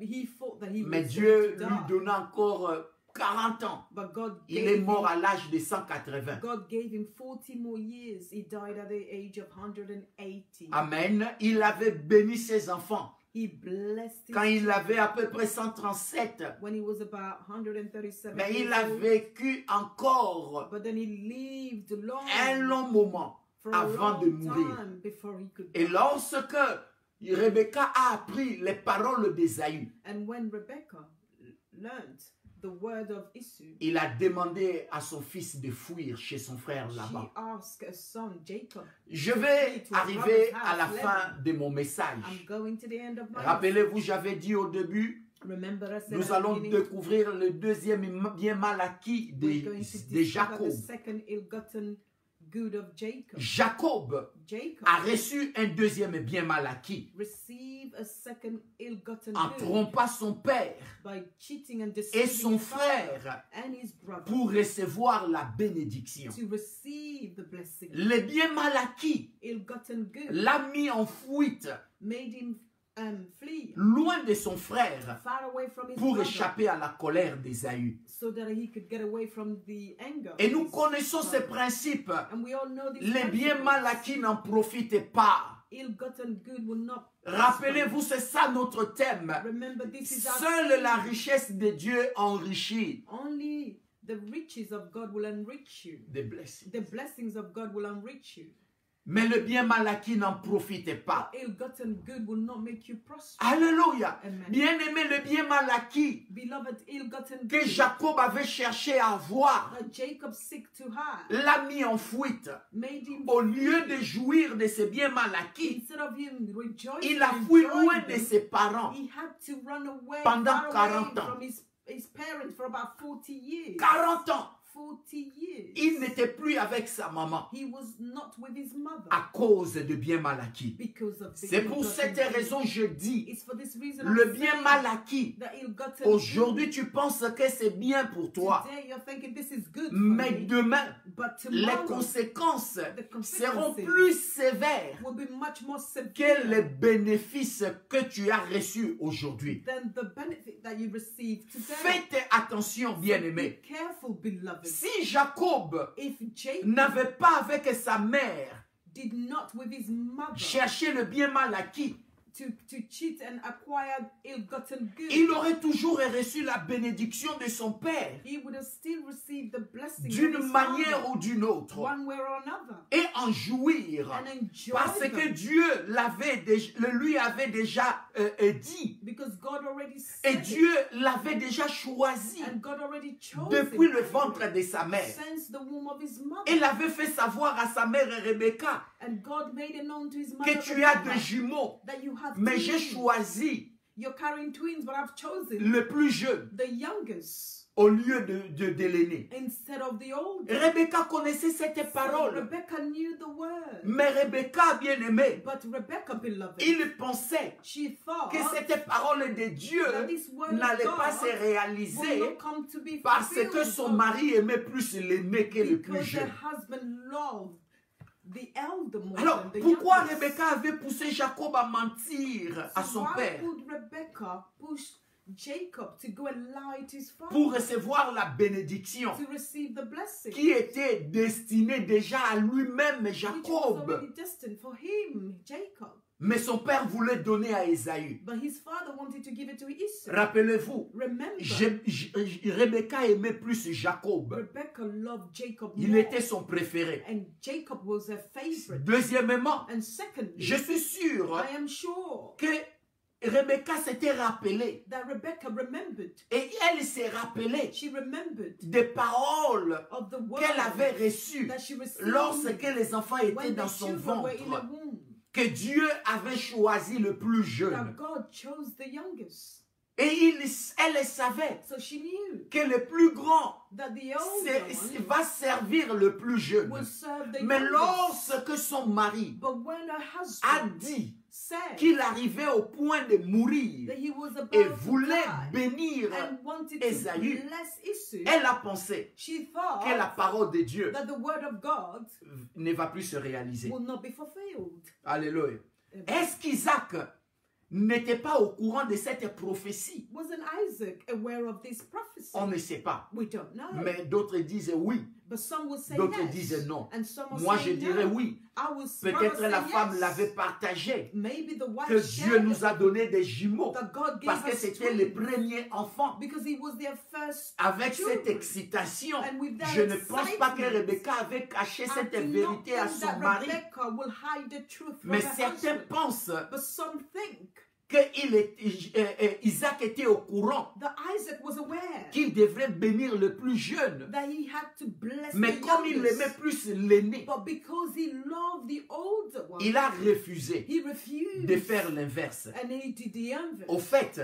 He thought that he Mais was Dieu going lui to die. donna encore 40 ans. But God Il gave est mort him, à l'âge de 180. God gave him 40 more years. He died at the age of 180. Amen. Il avait béni ses enfants. He blessed his Quand il children avait à peu près 137, when he was about 137 mais il years a old. vécu encore But then he lived long un long moment for a avant de long mourir. time before he could Et die. lorsque Rebecca a appris les paroles d'Ésaü, And when Rebecca learned the word of Esau, il a demandé à son fils de fuir chez son frère she là-bas. asked her son Jacob, Je vais arriver à la fin de mon I'm message. going to the end of my life. Rappelez-vous, j'avais dit au début, Remember I said nous at the allons beginning, découvrir le deuxième bien mal acquis we're going to de discover Jacob. the second ill-gotten good of Jacob. Jacob Jacob a reçu un deuxième bien mal acquis received a second ill-gotten en good trompant son père by cheating and et deceiving son his father frère and his brother pour recevoir la bénédiction. to receive the blessing. Le bien mal acquis Ill-gotten good l'a mis en fuite made him flee loin de son frère far away from his pour brother échapper à la colère d'Ésaü. so that he could get away from the anger. Et of nous his connaissons ces brother. principes. And we all know these Les biens principles. mal acquis n'en profitent pas. Ill-gotten good will not Rappelez-vous, c'est ça notre thème. remember this is our Seule la richesse de Dieu enrichit. only the riches of God will enrich you. Des blessings. The blessings of God will enrich you. Mais le bien mal acquis n'en profite pas. Ill-gotten good will not make you prosper. Alléluia. Amen. Bien-aimé, le bien mal acquis Beloved, ill-gotten que good Jacob avait cherché à avoir that Jacob seek to have l'a mis en fuite. made him Au lieu de jouir de ses biens mal acquis, instead of him rejoicing il a and fui enjoying loin de them, ses parents. he had to run away Pendant far 40 away ans. from his parents for about 40 years. 40 ans. 40 years. Il n'était plus avec sa maman He was not with his mother à cause de biens mal acquis. because of the C'est pour ill-gotten cette good. raison que je dis, It's for this reason le I'm bien saying mal acquis, that ill-gotten aujourd'hui good. tu penses que c'est bien pour toi, Today you're thinking this is good for mais me, demain, but les tomorrow conséquences the seront consequences plus sévères will be much more que les severe bénéfices que tu as reçus aujourd'hui. than the benefit that you received today. Faites attention, bien-aimés. Be careful, beloved. Si Jacob If Jacob n'avait pas avec sa mère did not with his mother cherché le bien mal acquis, to cheat and acquire ill-gotten good, il aurait toujours reçu la bénédiction de son père he would have still received the blessing d'une of his manière father, ou d'une autre one way or another, et en jouir and enjoy parce que them, Dieu lui avait déjà dit because God already et said Dieu it, l'avait déjà choisi and God already chose depuis him le ventre de sa mère. since the womb of his mother. Il avait fait savoir à sa mère Rebecca And God made it known to his mother que tu as Rebecca deux jumeaux, that you have mais j'ai twins. choisi You're carrying twins, but I've chosen le plus jeune. the youngest. au lieu de l'aîné. instead of the older. Rebecca connaissait cette So parole. Rebecca knew the word. Mais Rebecca, bien aimé, But Rebecca, beloved, il pensait she thought que cette parole de Dieu that this word of n'allait pas se God will réaliser not come to be parce que fulfilled son mari aimait plus l'aîné que le plus because jeune. the husband loved the elder more Alors, than the pourquoi youngest. Rebecca avait poussé Jacob à mentir à So son why père would Rebecca push Jacob to go and lie to his father pour recevoir la bénédiction to receive the blessing qui était destinée déjà à lui-même, which was Jacob? already destined for him, Jacob? Mais son père voulait donner à Ésaü. But his father wanted to give it to Esau. Rappelez-vous, Remember, Rebecca aimait plus Jacob. Rebecca loved Jacob Il more, était son préféré. and Jacob was her favorite. Deuxièmement, And secondly, je suis sûr I am sure que Rebecca s'était rappelée that Rebecca remembered. et elle s'est rappelée She remembered des paroles of the word qu'elle avait reçues that she received lorsque les enfants étaient when dans the son children were in ventre, the womb. que Dieu avait choisi le plus That jeune. God chose the youngest. Et elle savait So she knew que le plus grand that the older one va servir le plus jeune. will serve the Mais youngest. lorsque son mari But when her a husband dit said qu'il arrivait au point de mourir that he was about et to voulait die bénir and wanted Ésaü, to bless Esau, elle a pensé she thought que la parole de Dieu that the word of God ne va plus se réaliser. will not be fulfilled. Alléluia. Amen. Est-ce qu'Isaac n'était pas au courant de cette prophétie? Wasn't Isaac aware of this prophecy? On ne sait pas. We don't know. Mais d'autres disent oui, But some will say d'autres yes. disent non. And some will Moi, say je dirais no. oui. I will Peut-être rather la say femme yes. l'avait partagé, Maybe the wife que Dieu shared nous a donné des jumeaux, that God gave parce que us c'était les twins premiers enfants. because he was their first Avec children. cette excitation, And with that je ne pense pas que excitement, Rebecca avait caché I cette do not vérité à think son that mari. Rebecca will hide the truth from Mais her certains husband. pensent But some think que Isaac était au courant that Isaac was aware qu'il devrait bénir le plus jeune. that he had to bless Mais the comme il youngest. aimait plus l'aîné, But because he loved the older one, il a refusé he refused de faire l'inverse. and he did the Au inverse, fait,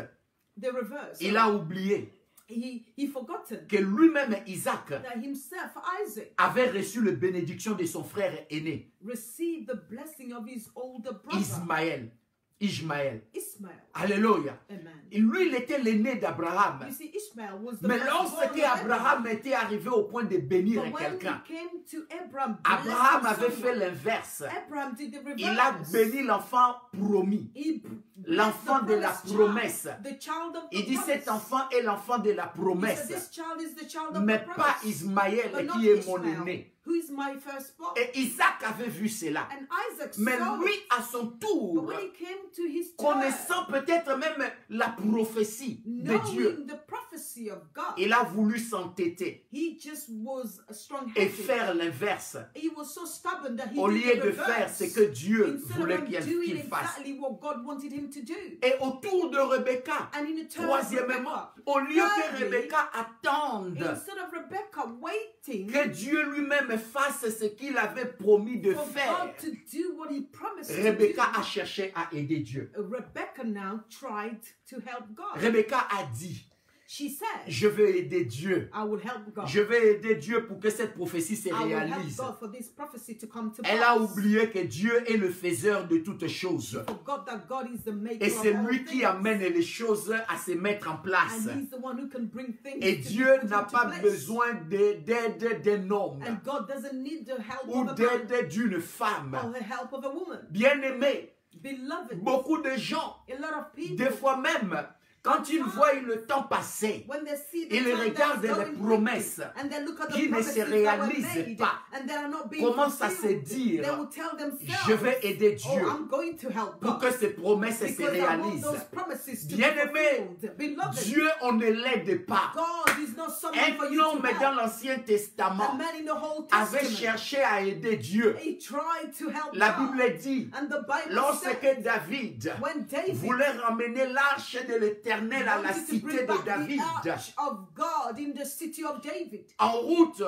the reverse. il a oublié He forgotten que lui-même, Isaac, that himself, Isaac, avait reçu la bénédiction de son frère aîné, received the blessing of his older brother, Ismaël. Ishmaël. Ismael. Alléluia. Amen. Et lui, il était l'aîné d'Abraham. You see, Ishmael was the Mais firstborn lorsque of Abraham était arrivé au point de bénir But when quelqu'un, he came to Abraham, Abraham blessing avait fait someone, l'inverse. Abraham did the reverse. Il a béni l'enfant promis, He l'enfant blessed de the la promised promesse. child, the child of the Il dit promise. cet enfant est l'enfant de la He said, promesse, this child is the child of mais the pas promise. Ismaël But not qui est mon Ishmael, aîné. who is my firstborn. Et Isaac avait vu cela. And Isaac Mais saw lui, it. à son But tour, when he came to his connaissant turn, peut-être même la prophétie de Dieu, knowing the prophecy of God, il a voulu s'entêter he just was et strong-headed. faire l'inverse. He was so stubborn that he Au did lieu the de faire reverse. ce que Dieu Instead voulait of qu'il doing fasse. exactly what God wanted him to do. Et autour de Rebecca, And in the turn of troisièmement, Rebecca, au lieu que thirdly, Rebecca attende instead of Rebecca waiting que Dieu lui-même fasse ce qu'il avait promis de for faire, God to do what he promised Rebecca to a cherché à aider Dieu. do, Rebecca now tried to help God. Rebecca a dit, She said, je vais aider Dieu. I will help God. Je vais aider Dieu pour que cette prophétie se I will help réalise. God for this prophecy to come to Elle a pass. oublié que Dieu est le faiseur de toutes choses. Forgot that God is the maker Et of c'est all lui qui things. amène les choses à se mettre en place. And he's the one who can bring things Et to Dieu be put n'a into pas place. besoin d'aide d'un homme And God doesn't need the help ou of a man d'aide d'une femme. or the help of a woman. Bien-aimé, Beloved, beaucoup de gens, a lot of people, des fois même, quand ils voient le temps passer, when they see the ils time regardent that's les going promesses quickly, and they look at the qui ne promises se that were réalisent made, pas, and they are not being commencent à se fulfilled, dire, they will tell themselves, je vais aider Dieu oh, I'm going to help pour God que ces promesses se because I want réalisent. those promises to be Bien-aimé, fulfilled. Beloved, Dieu, on ne l'aide pas. God is not someone for Un you to homme dans help. l'Ancien A Testament man in the Old avait Testament, cherché à aider Dieu. he tried to help La God. Bible dit, And the Bible lorsque said, David when David voulait ramener l'arche de l'Éternel à la wanted to cité bring de back the David, arch of God in the city of David, en route,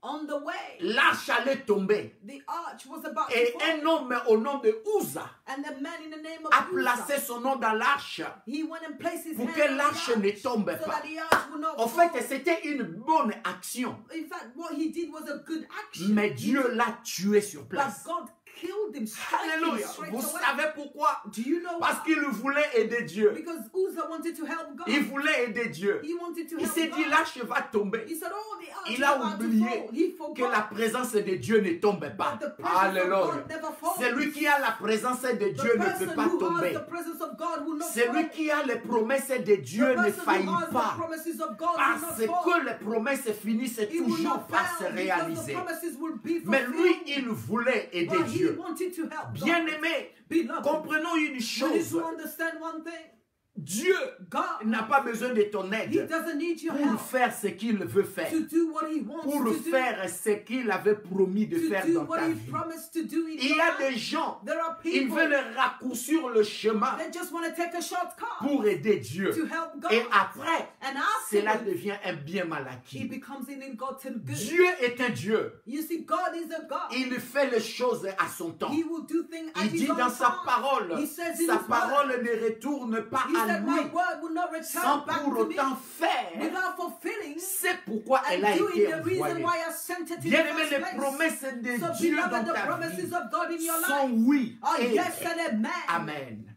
on the way, l'arche allait tomber. the arch arch was about to Et fall. un homme au nom de Uza And the man in the name of a Uzzah, placé son nom dans l'arche he went and placed his pour hand que on l'arche the ne arch tombe so pas. that the arch would not En fall. fait, c'était une bonne action. In fact, what he did was a good action. Mais Dieu l'a tué sur But place. God killed him straight Alléluia. straight Vous away. savez pourquoi? Do you know Parce why? qu'il voulait aider Dieu. Because Uzzah wanted to help God. Il voulait aider Dieu. He wanted to Il help s'est dit, God. l'arche va tomber. He said, oh, the arch Il is a about to oublié fall. He que la forgot présence de Dieu ne tombe pas. that the presence of Alléluia. God never falls. Celui qui a la présence de The Dieu ne person peut pas who has tomber. the presence of God will not Celui fall. qui a les promesses de Dieu The ne person faillit who has the pas. promises of God will Parce not fall. que les promesses finissent He will toujours not par se fail because the réaliser. promises will be Mais lui, fulfilled. il voulait aider But he Dieu. wanted to help God. Bien-aimé, Beloved, comprenons une we need chose. to understand one thing. Dieu God, n'a pas besoin de ton he aide doesn't need your pour help faire ce qu'il veut faire. to do what he wants Pour to do. faire ce qu'il avait promis de faire To do dans what ta he vie. promised to do in Il your y a life. des gens, There are ils people veulent raccourcir le chemin that just want to take a shortcut pour aider Dieu. to help God. Et après, And cela afterwards, devient un bien mal he acquis. becomes an ill-gotten good. Dieu est un Dieu. You see, God is a God. Il fait les choses à son temps. He will do things at Il his dit own dans sa time. parole, He says in sa his parole word, ne retourne pas he à said, my lui word will not sans return back pour to me autant faire. without fulfilling C'est pourquoi elle a and doing été the reason envoyée. why I sent it in the Bien-aimé, first les place. promesses de So, Dieu dans beloved, the ta promises vie of God in your life sont oui are et yes and amen. amen.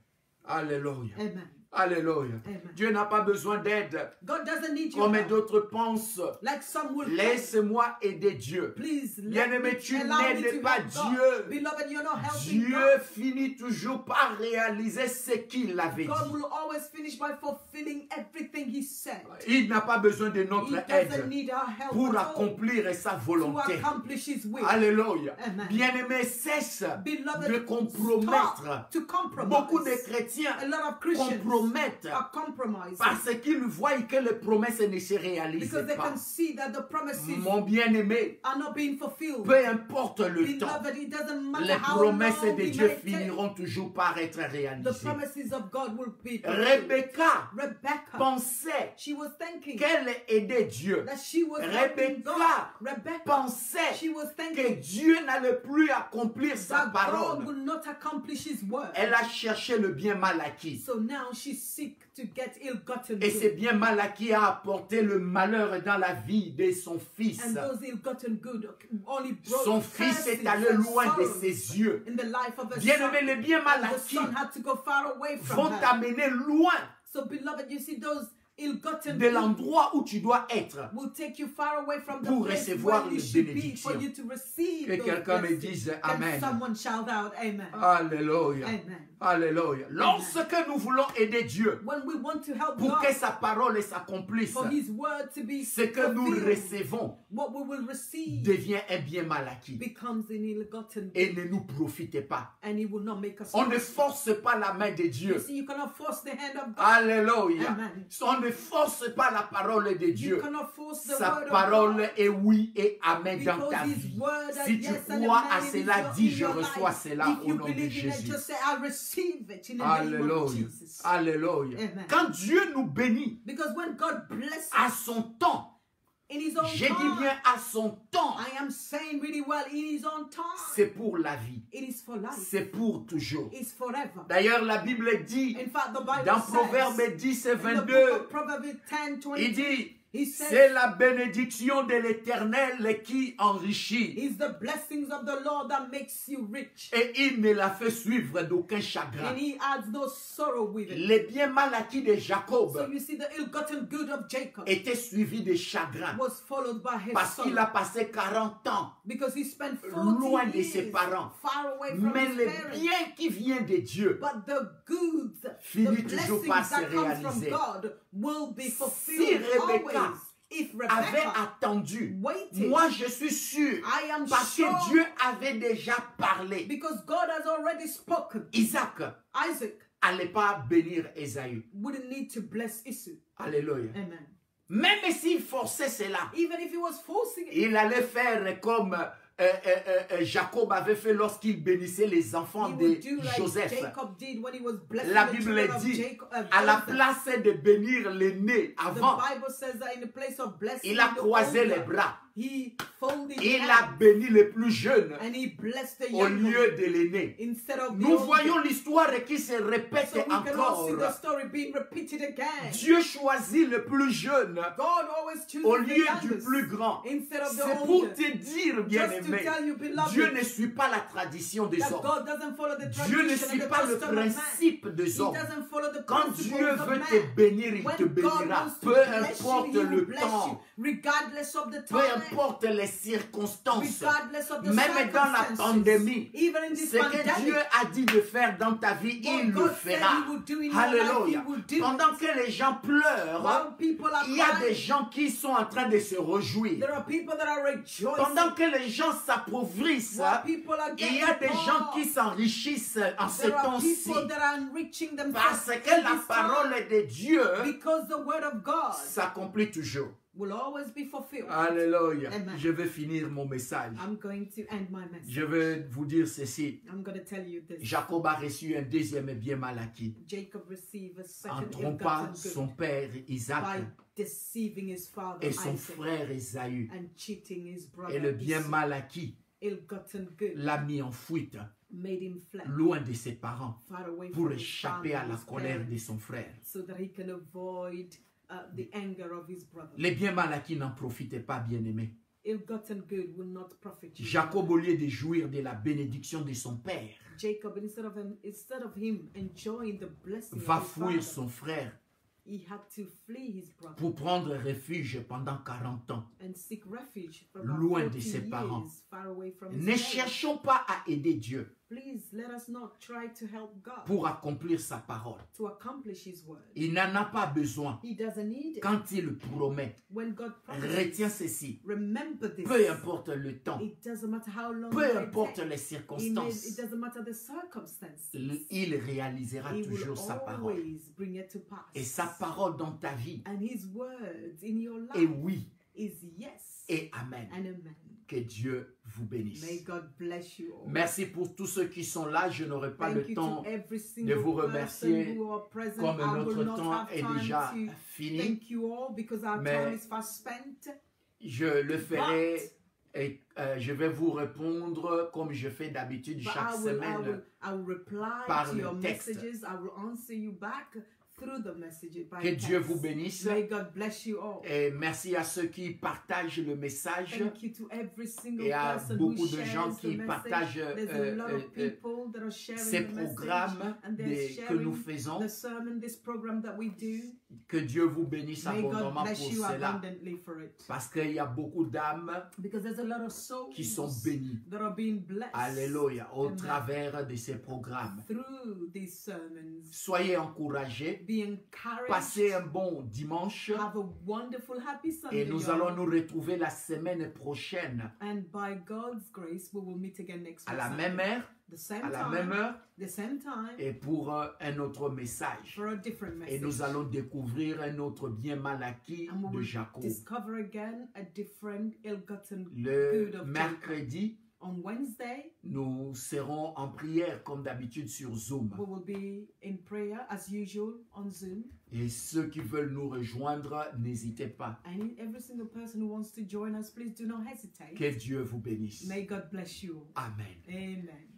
Alléluia. Amen. Alléluia. Amen. Dieu n'a pas besoin d'aide God doesn't need your comme help. d'autres pensent. Like some will think. Laisse-moi aider Dieu. Please let Bien-aimé, me tu allow me n'aides to pas help God. Dieu. Beloved, you're not helping Dieu God. finit toujours par réaliser ce qu'il avait God dit. will always finish by fulfilling everything He said. Il n'a pas besoin de He notre doesn't aide need our help pour at all accomplir sa to volonté. accomplish His will. Alléluia. Amen. Bien-aimé, cesse Beloved, de compromettre. stop to compromise. Beaucoup de chrétiens A lot of Christians compromettent are compromising parce qu'ils voient que les promesses ne se réalisent because they pas. can see that the promises Mon bien-aimé, are not being fulfilled. peu importe le temps, Beloved, it doesn't matter les how promesses long de we Dieu may take. finiront toujours par être The réalisées. promises of God will be fulfilled. Rebecca Rebecca, pensait she was thinking qu'elle aidait Dieu. that she was helping God. Rebecca Rebecca, pensait she was que thinking Dieu n'allait plus accomplir sa that God parole. will not accomplish His word. Elle a cherché le bien mal acquis. So now she seek to get ill-gotten Et ce good. bien mal acquis a apporté le malheur dans la vie de son fils. And those ill-gotten good only brought Son fils curses est allé and loin de sorrows ses yeux. in the life of a Bien-aimé, son. les biens mal And the acquis son had to go far away from vont her. t'amener loin So beloved, you see those ill-gotten de good l'endroit où tu dois être. will take you far away from the Pour place recevoir where you les should be bénédictions. for you to receive Que those quelqu'un me blessings. dise Can Amen. someone shout out amen? Alléluia. Amen. Alléluia. Lorsque nous voulons aider Dieu When we want to help pour God, que sa parole s'accomplisse, for His word to be ce que nous fulfilled, recevons what we will receive devient un bien mal acquis becomes an ill-gotten et good, ne nous profite pas. and He will not make us On ne prosper. force pas la main de You Dieu. see, you cannot force the hand of God. Alléluia. Amen. On ne force pas la parole de You Dieu. cannot force the Sa word of parole God. est oui et amen dans Because ta His vie. word is Si tu yes and crois amen à in cela, your- dis in je your reçois life. cela If au you nom de believe in it, Jésus. just say, I receive it in the name of Alléluia. Jesus. Alléluia. Amen. Quand Dieu nous bénit Because when God blesses à son temps, in His own j'ai dit time, bien à son temps, I am saying really well, in His own time. c'est pour la vie. It is for life. C'est pour toujours. It's forever. D'ailleurs, la Bible dit, In fact, the Bible dans says, Proverbe 10 et in the book 22, of Proverbs 10, 22, il dit, He says, c'est la bénédiction de l'Éternel qui enrichit it's the blessings of the Lord that makes you rich. et il ne la fait suivre d'aucun chagrin. And He adds no sorrow with it. Les biens mal acquis de Jacob So you see, the ill-gotten good of Jacob étaient suivis de chagrin was followed by his parce qu'il a sorrow. passé 40 ans Because he spent 40 loin de years ses parents. far away from Mais his le parents. bien qui vient de Dieu But the goods, the finit toujours blessings par se that comes from réaliser. God will be Si fulfilled Rebecca always. If avait Rebecca attendu, waited, moi je suis sûr, I am parce sure, que Dieu avait déjà parlé. because God has already spoken, Isaac Isaac n'allait pas bénir Ésaü. wouldn't need to bless Esau. Alléluia. Amen. Même s'il forçait cela, Even if he was forcing it, il allait faire comme Jacob avait fait lorsqu'il bénissait les enfants he de would do like Joseph. Jacob did when he was blessing La the Bible children of dit, Jacob, à la Joseph. place de bénir l'aîné The avant, Bible says that in the place of blessing il a the croisé older, les bras He folded Il hands a béni le plus jeune and he blessed the au young lieu one de l'aîné. instead of the Nous older. voyons l'histoire qui se répète So we can all see encore. the story being repeated again. Dieu choisit le plus jeune God always chooses au the lieu du youngest plus grand. instead of the C'est pour older. te dire, Just to bien-aimé, tell you, beloved, Dieu ne suit pas la tradition des that hommes. God doesn't follow the Dieu ne tradition suit and the pas le custom of man. principe des He hommes. doesn't follow the Quand principles Dieu of veut man. te bénir, il te When God bénira. wants to Peu bless importe you, he will le bless temps, you, regardless of the peu time, importe les circonstances. regardless of the Même dans la circumstances. pandémie, Even in this ce que pandemic, Dieu a dit de faire dans ta vie, what il le God said fera. he would do in your life, Alléluia. he will do Pendant it. que les gens pleurent, While people are il y a des crying, gens qui sont en train de se réjouir. there are people that are rejoicing. Pendant que les gens s'appauvrissent, While people are il y getting a des gens poor, qui s'enrichissent en ce there are temps-ci. people that are enriching Parce themselves que in la this parole time, de Dieu because the word of God s'accomplit toujours. will always be fulfilled. Alléluia. Amen. Je vais finir mon message. I'm going to end my message. Je vais vous dire ceci. I'm going to tell you this. Jacob a reçu un deuxième bien mal acquis Jacob received a en second trompant ill-gotten son good père Isaac by deceiving his father et son Isaac frère Ésaü. and cheating his brother. Et le bien Esau. mal acquis Ill-gotten good l'a mis en fuite, made him flee loin de ses parents, far away pour from his échapper family, à la his colère parents, de son frère. so that he can avoid the anger of his brother. Les biens mal acquis n'en profitaient pas, bien-aimés. Ill-gotten good will not profit you. Jacob, au lieu de jouir de la bénédiction de son père, Jacob, instead of him enjoying the blessing va of his fuir father, son frère he had to flee his brother pour prendre refuge pendant 40 ans. and seek refuge for about Loin de 40 ses parents. years, far away from his Ne parents. cherchons pas à aider Dieu Please let us not try to help God pour accomplir sa parole. to accomplish his word. Il n'en a pas besoin. He doesn't need it. Quand il promet, When God retiens promises, ceci. remember this. Peu importe le temps, It doesn't matter how long peu it may importe take. les It circonstances, doesn't matter the circumstances. il réalisera He will toujours sa parole. always bring it to pass. Et sa parole dans ta vie And his words in your life est oui is yes et amen. and amen. Que Dieu vous bénisse. May God bless you all. Merci pour tous ceux qui sont là. Je n'aurai pas Thank le you temps to every de single vous person remercier who are present. comme I will notre not temps have est time déjà to fini. thank you all because our Mais time is fast spent. Je le ferai et je vais vous répondre comme je fais d'habitude But chaque semaine. I will reply par to le your texte. messages. I will answer you back through the messages. By Que Dieu text. vous bénisse. May God bless you all. Et merci à ceux qui partagent le message. Thank you to every single Et à person beaucoup who de shares gens the qui message. partagent There's a lot of people that are sharing ces the message programmes and they're que sharing nous faisons. the sermon, this program that we do. Que Dieu vous bénisse May God abondamment bless pour you cela. abundantly for it. Parce qu'il y a beaucoup d'âmes Because there's a lot of souls qui sont bénies. that are being blessed Alléluia. Au Amen. travers de ces programmes. through these sermons. Soyez encouragés. Be encouraged. Passez un bon dimanche. Have a wonderful, happy Sunday. Et nous y'all. allons nous retrouver la semaine prochaine And by God's grace, we will meet again next à week. la Sunday. même heure, The same à la time, même heure the same time, et pour un autre message. for a different Et message. nous allons découvrir un autre bien mal acquis And we de will Jacob. discover again a different ill-gotten good Le of Jacob. mercredi, On Wednesday, nous serons en prière comme d'habitude sur Zoom. we will be in prayer as usual on Zoom. Et ceux qui veulent nous rejoindre, n'hésitez pas. And every single person who wants to join us, please do not hesitate. Que Dieu vous bénisse. May God bless you all. Amen. Amen.